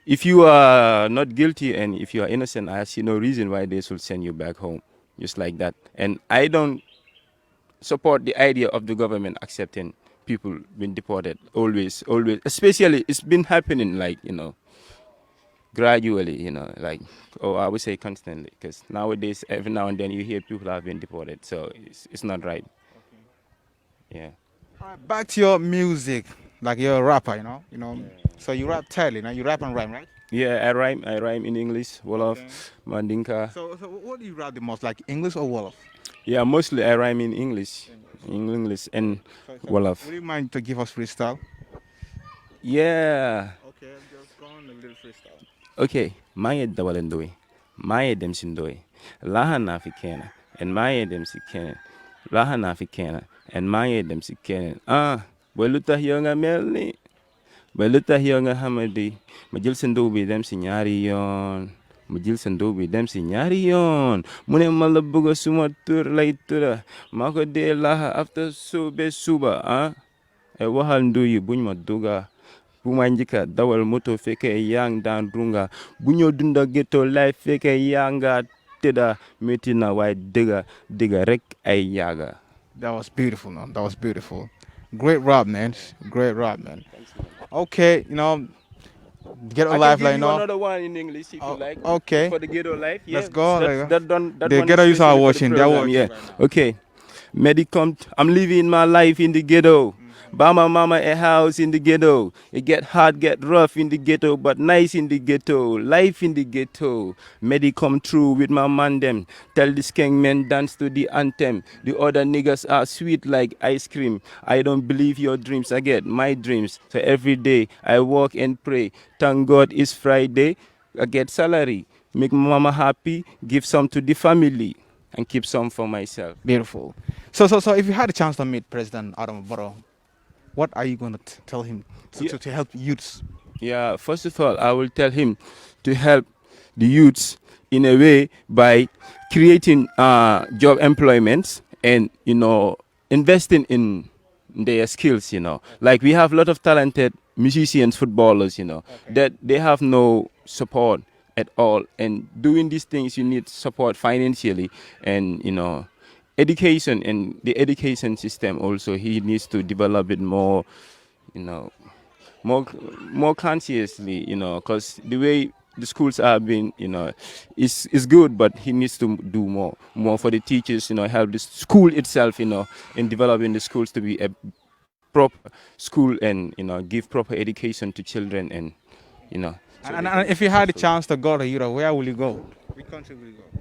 if you are not guilty and if you are innocent, I see no reason why they should send you back home just like that. And I don't support the idea of the government accepting people being deported always, especially it's been happening gradually, like, or I would say constantly, because nowadays, every now and then you hear people have been deported, so it's not right. Yeah. All right, back to your music. Like you're a rapper, So you rap tell, you rap and rhyme, right? Yeah, I rhyme in English, Wolof, Okay. Mandinka. So what do you rap the most, like English or Wolof? Yeah, mostly I rhyme in English and So Wolof. would you mind to give us freestyle? Yeah. Okay, just go on a little freestyle. Okay, maye dawalendoy, maye dem sindoy, laha na fi kena, and maye dem si kenen, laha na fi kena, and maye dem si kenen. Beluta hiyo nga melni, beluta hiyo nga hamadi, majil sindobi dem si nyari yon. Majil sindobi dem si nyari yon. Mune malabuga suma tur lay tura, mako de laha after sube suba, E wahal nduyi buñ ma duga. Bumanjika dawal moto feke yang dan runga bunyo dunda ghetto life feke yanga teda metina way diga rek ay yaga. That was beautiful, man. That was beautiful. Great rap, man. Great rap, man. Okay, get a I life, can like give you another one in English if you like. okay. For the ghetto life. Yeah. Let's go. That The one ghetto is youth are especially for the watching. They're program, watching yeah. right now. Okay. Medicom, I'm living my life in the ghetto. Buy my mama a house in the ghetto. It get hard, get rough in the ghetto, but nice in the ghetto. Life in the ghetto. Medi come through with my man them. Tell this king men dance to the anthem. The other niggas are sweet like ice cream. I don't believe your dreams. I get my dreams. So every day I walk and pray. Thank God it's Friday. I get salary. Make my mama happy. Give some to the family. And keep some for myself. Beautiful. So if you had a chance to meet President Adam Barrow, what are you going to tell him to help youths? Yeah, first of all, I will tell him to help the youths in a way by creating job employments and, investing in their skills, Like we have a lot of talented musicians, footballers, that they have no support at all. And doing these things, you need support financially and, education and the education system also. He needs to develop it more, you know, more consciously, because the way the schools are being, is good, but he needs to do more for the teachers, help the school itself, in developing the schools to be a proper school and, give proper education to children and, so And they can if be you had a successful. chance to go to Europe, where will you go? Which country will you go?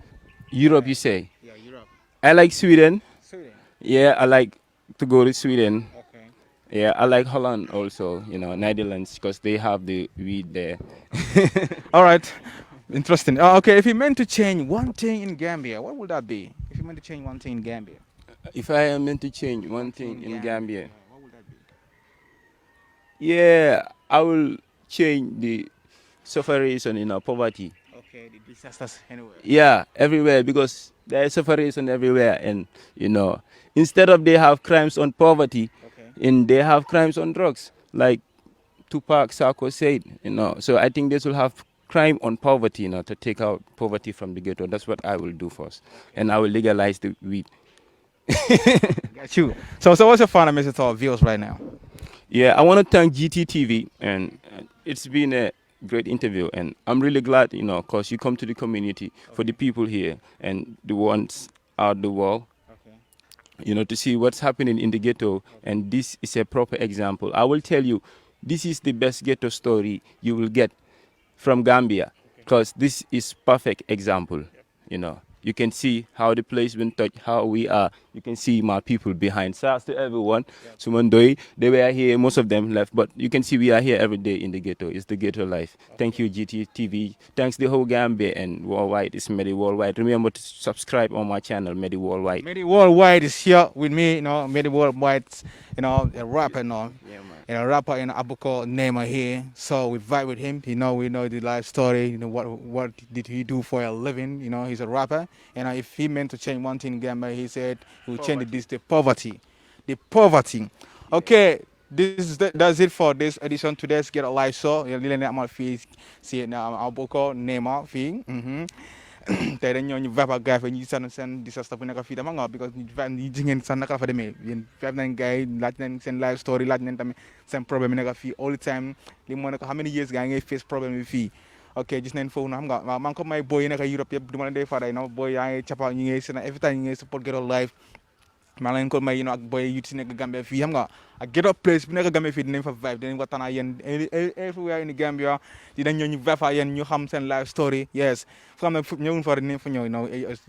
Europe, you say? Yeah, Europe. I like Sweden. Sweden. Yeah, I like to go to Sweden. Okay. Yeah, I like Holland also, Netherlands, because they have the weed there. All right. Interesting. Okay, if you meant to change one thing in Gambia, what would that be? If you meant to change one thing in Gambia, If I am meant to change one thing in Gambia, what would that be? yeah, I will change the sufferation in poverty. Okay, the disasters anywhere. Yeah, everywhere, because there is sufferation everywhere, and instead of they have crimes on poverty, Okay. and they have crimes on drugs, like Tupac Sako said, So I think this will have crime on poverty, to take out poverty from the ghetto. That's what I will do first, and I will legalize the weed. Got you. So what's your final message to our viewers right now? Yeah, I want to thank GTTV, and it's been a great interview, and I'm really glad, because you come to the community for the people here and the ones out the world, Okay. to see what's happening in the ghetto, and this is a proper example. I will tell you, this is the best ghetto story you will get from Gambia, because this is perfect example, You can see how the place been touched, how we are. You can see my people behind. Shouts to everyone. Sumandoi, they were here, most of them left, but you can see we are here every day in the ghetto. It's the ghetto life. Thank you, GTTV. Thanks the whole Gambia and worldwide. It's Medi Worldwide. Remember to subscribe on my channel, Medi Worldwide. Medi Worldwide is here with me, Medi Worldwide, a rapper, Yeah, man. a rapper in Abuko name here. So we vibe with him. We know the life story. What did he do for a living? He's a rapper. If he meant to change one thing in Gambia, he said he would change the poverty. The poverty. Okay, that's it for this edition. Today's Get a Live Show. Lila na my fees. See na Abuko name out fee. Tey dañ ñoo ñu vapa gaay fa ñu seen disaster bu nekk fii dama nga because ñu jigéen sax naka la fa demee yéen fep nañ gaay laaj nañ seen life story laaj nañ tamit seen problème yi nekk fii all the time li moo nekk how many years gaa ngay face problème yi fii ok gis nañ foofu na xam nga waaw maa ngi ko may boy yi nekk Europe yëpp du ma leen dee faray no boy yaa ngi capa ñu ngi seen every time ñu ngi support Ghetto live maa leen ko may ak boy yu si nekk Gambia fii xam nga ak Ghetto place bu nekk Gambia fii dinañ fa vibe dinañ waxtaan ak yéen everywhere in Gambia dinañ ñëw ñu vibe ak yéen ñu xam seen life story yes fu xam ne ñëwuñ fa dinañ fa ñëw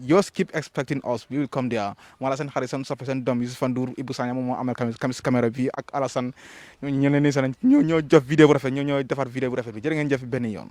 just keep expecting us we will come there wala seen xarit seen soppe seen doom Yusupha Ndure Ibou Sagna moom moo amal caméra bi ak Alassane ñoo leen ni ñoo jof vidéo bu rafet ñoo defar vidéo bu rafet bi jërë ngeen jëf benn yoon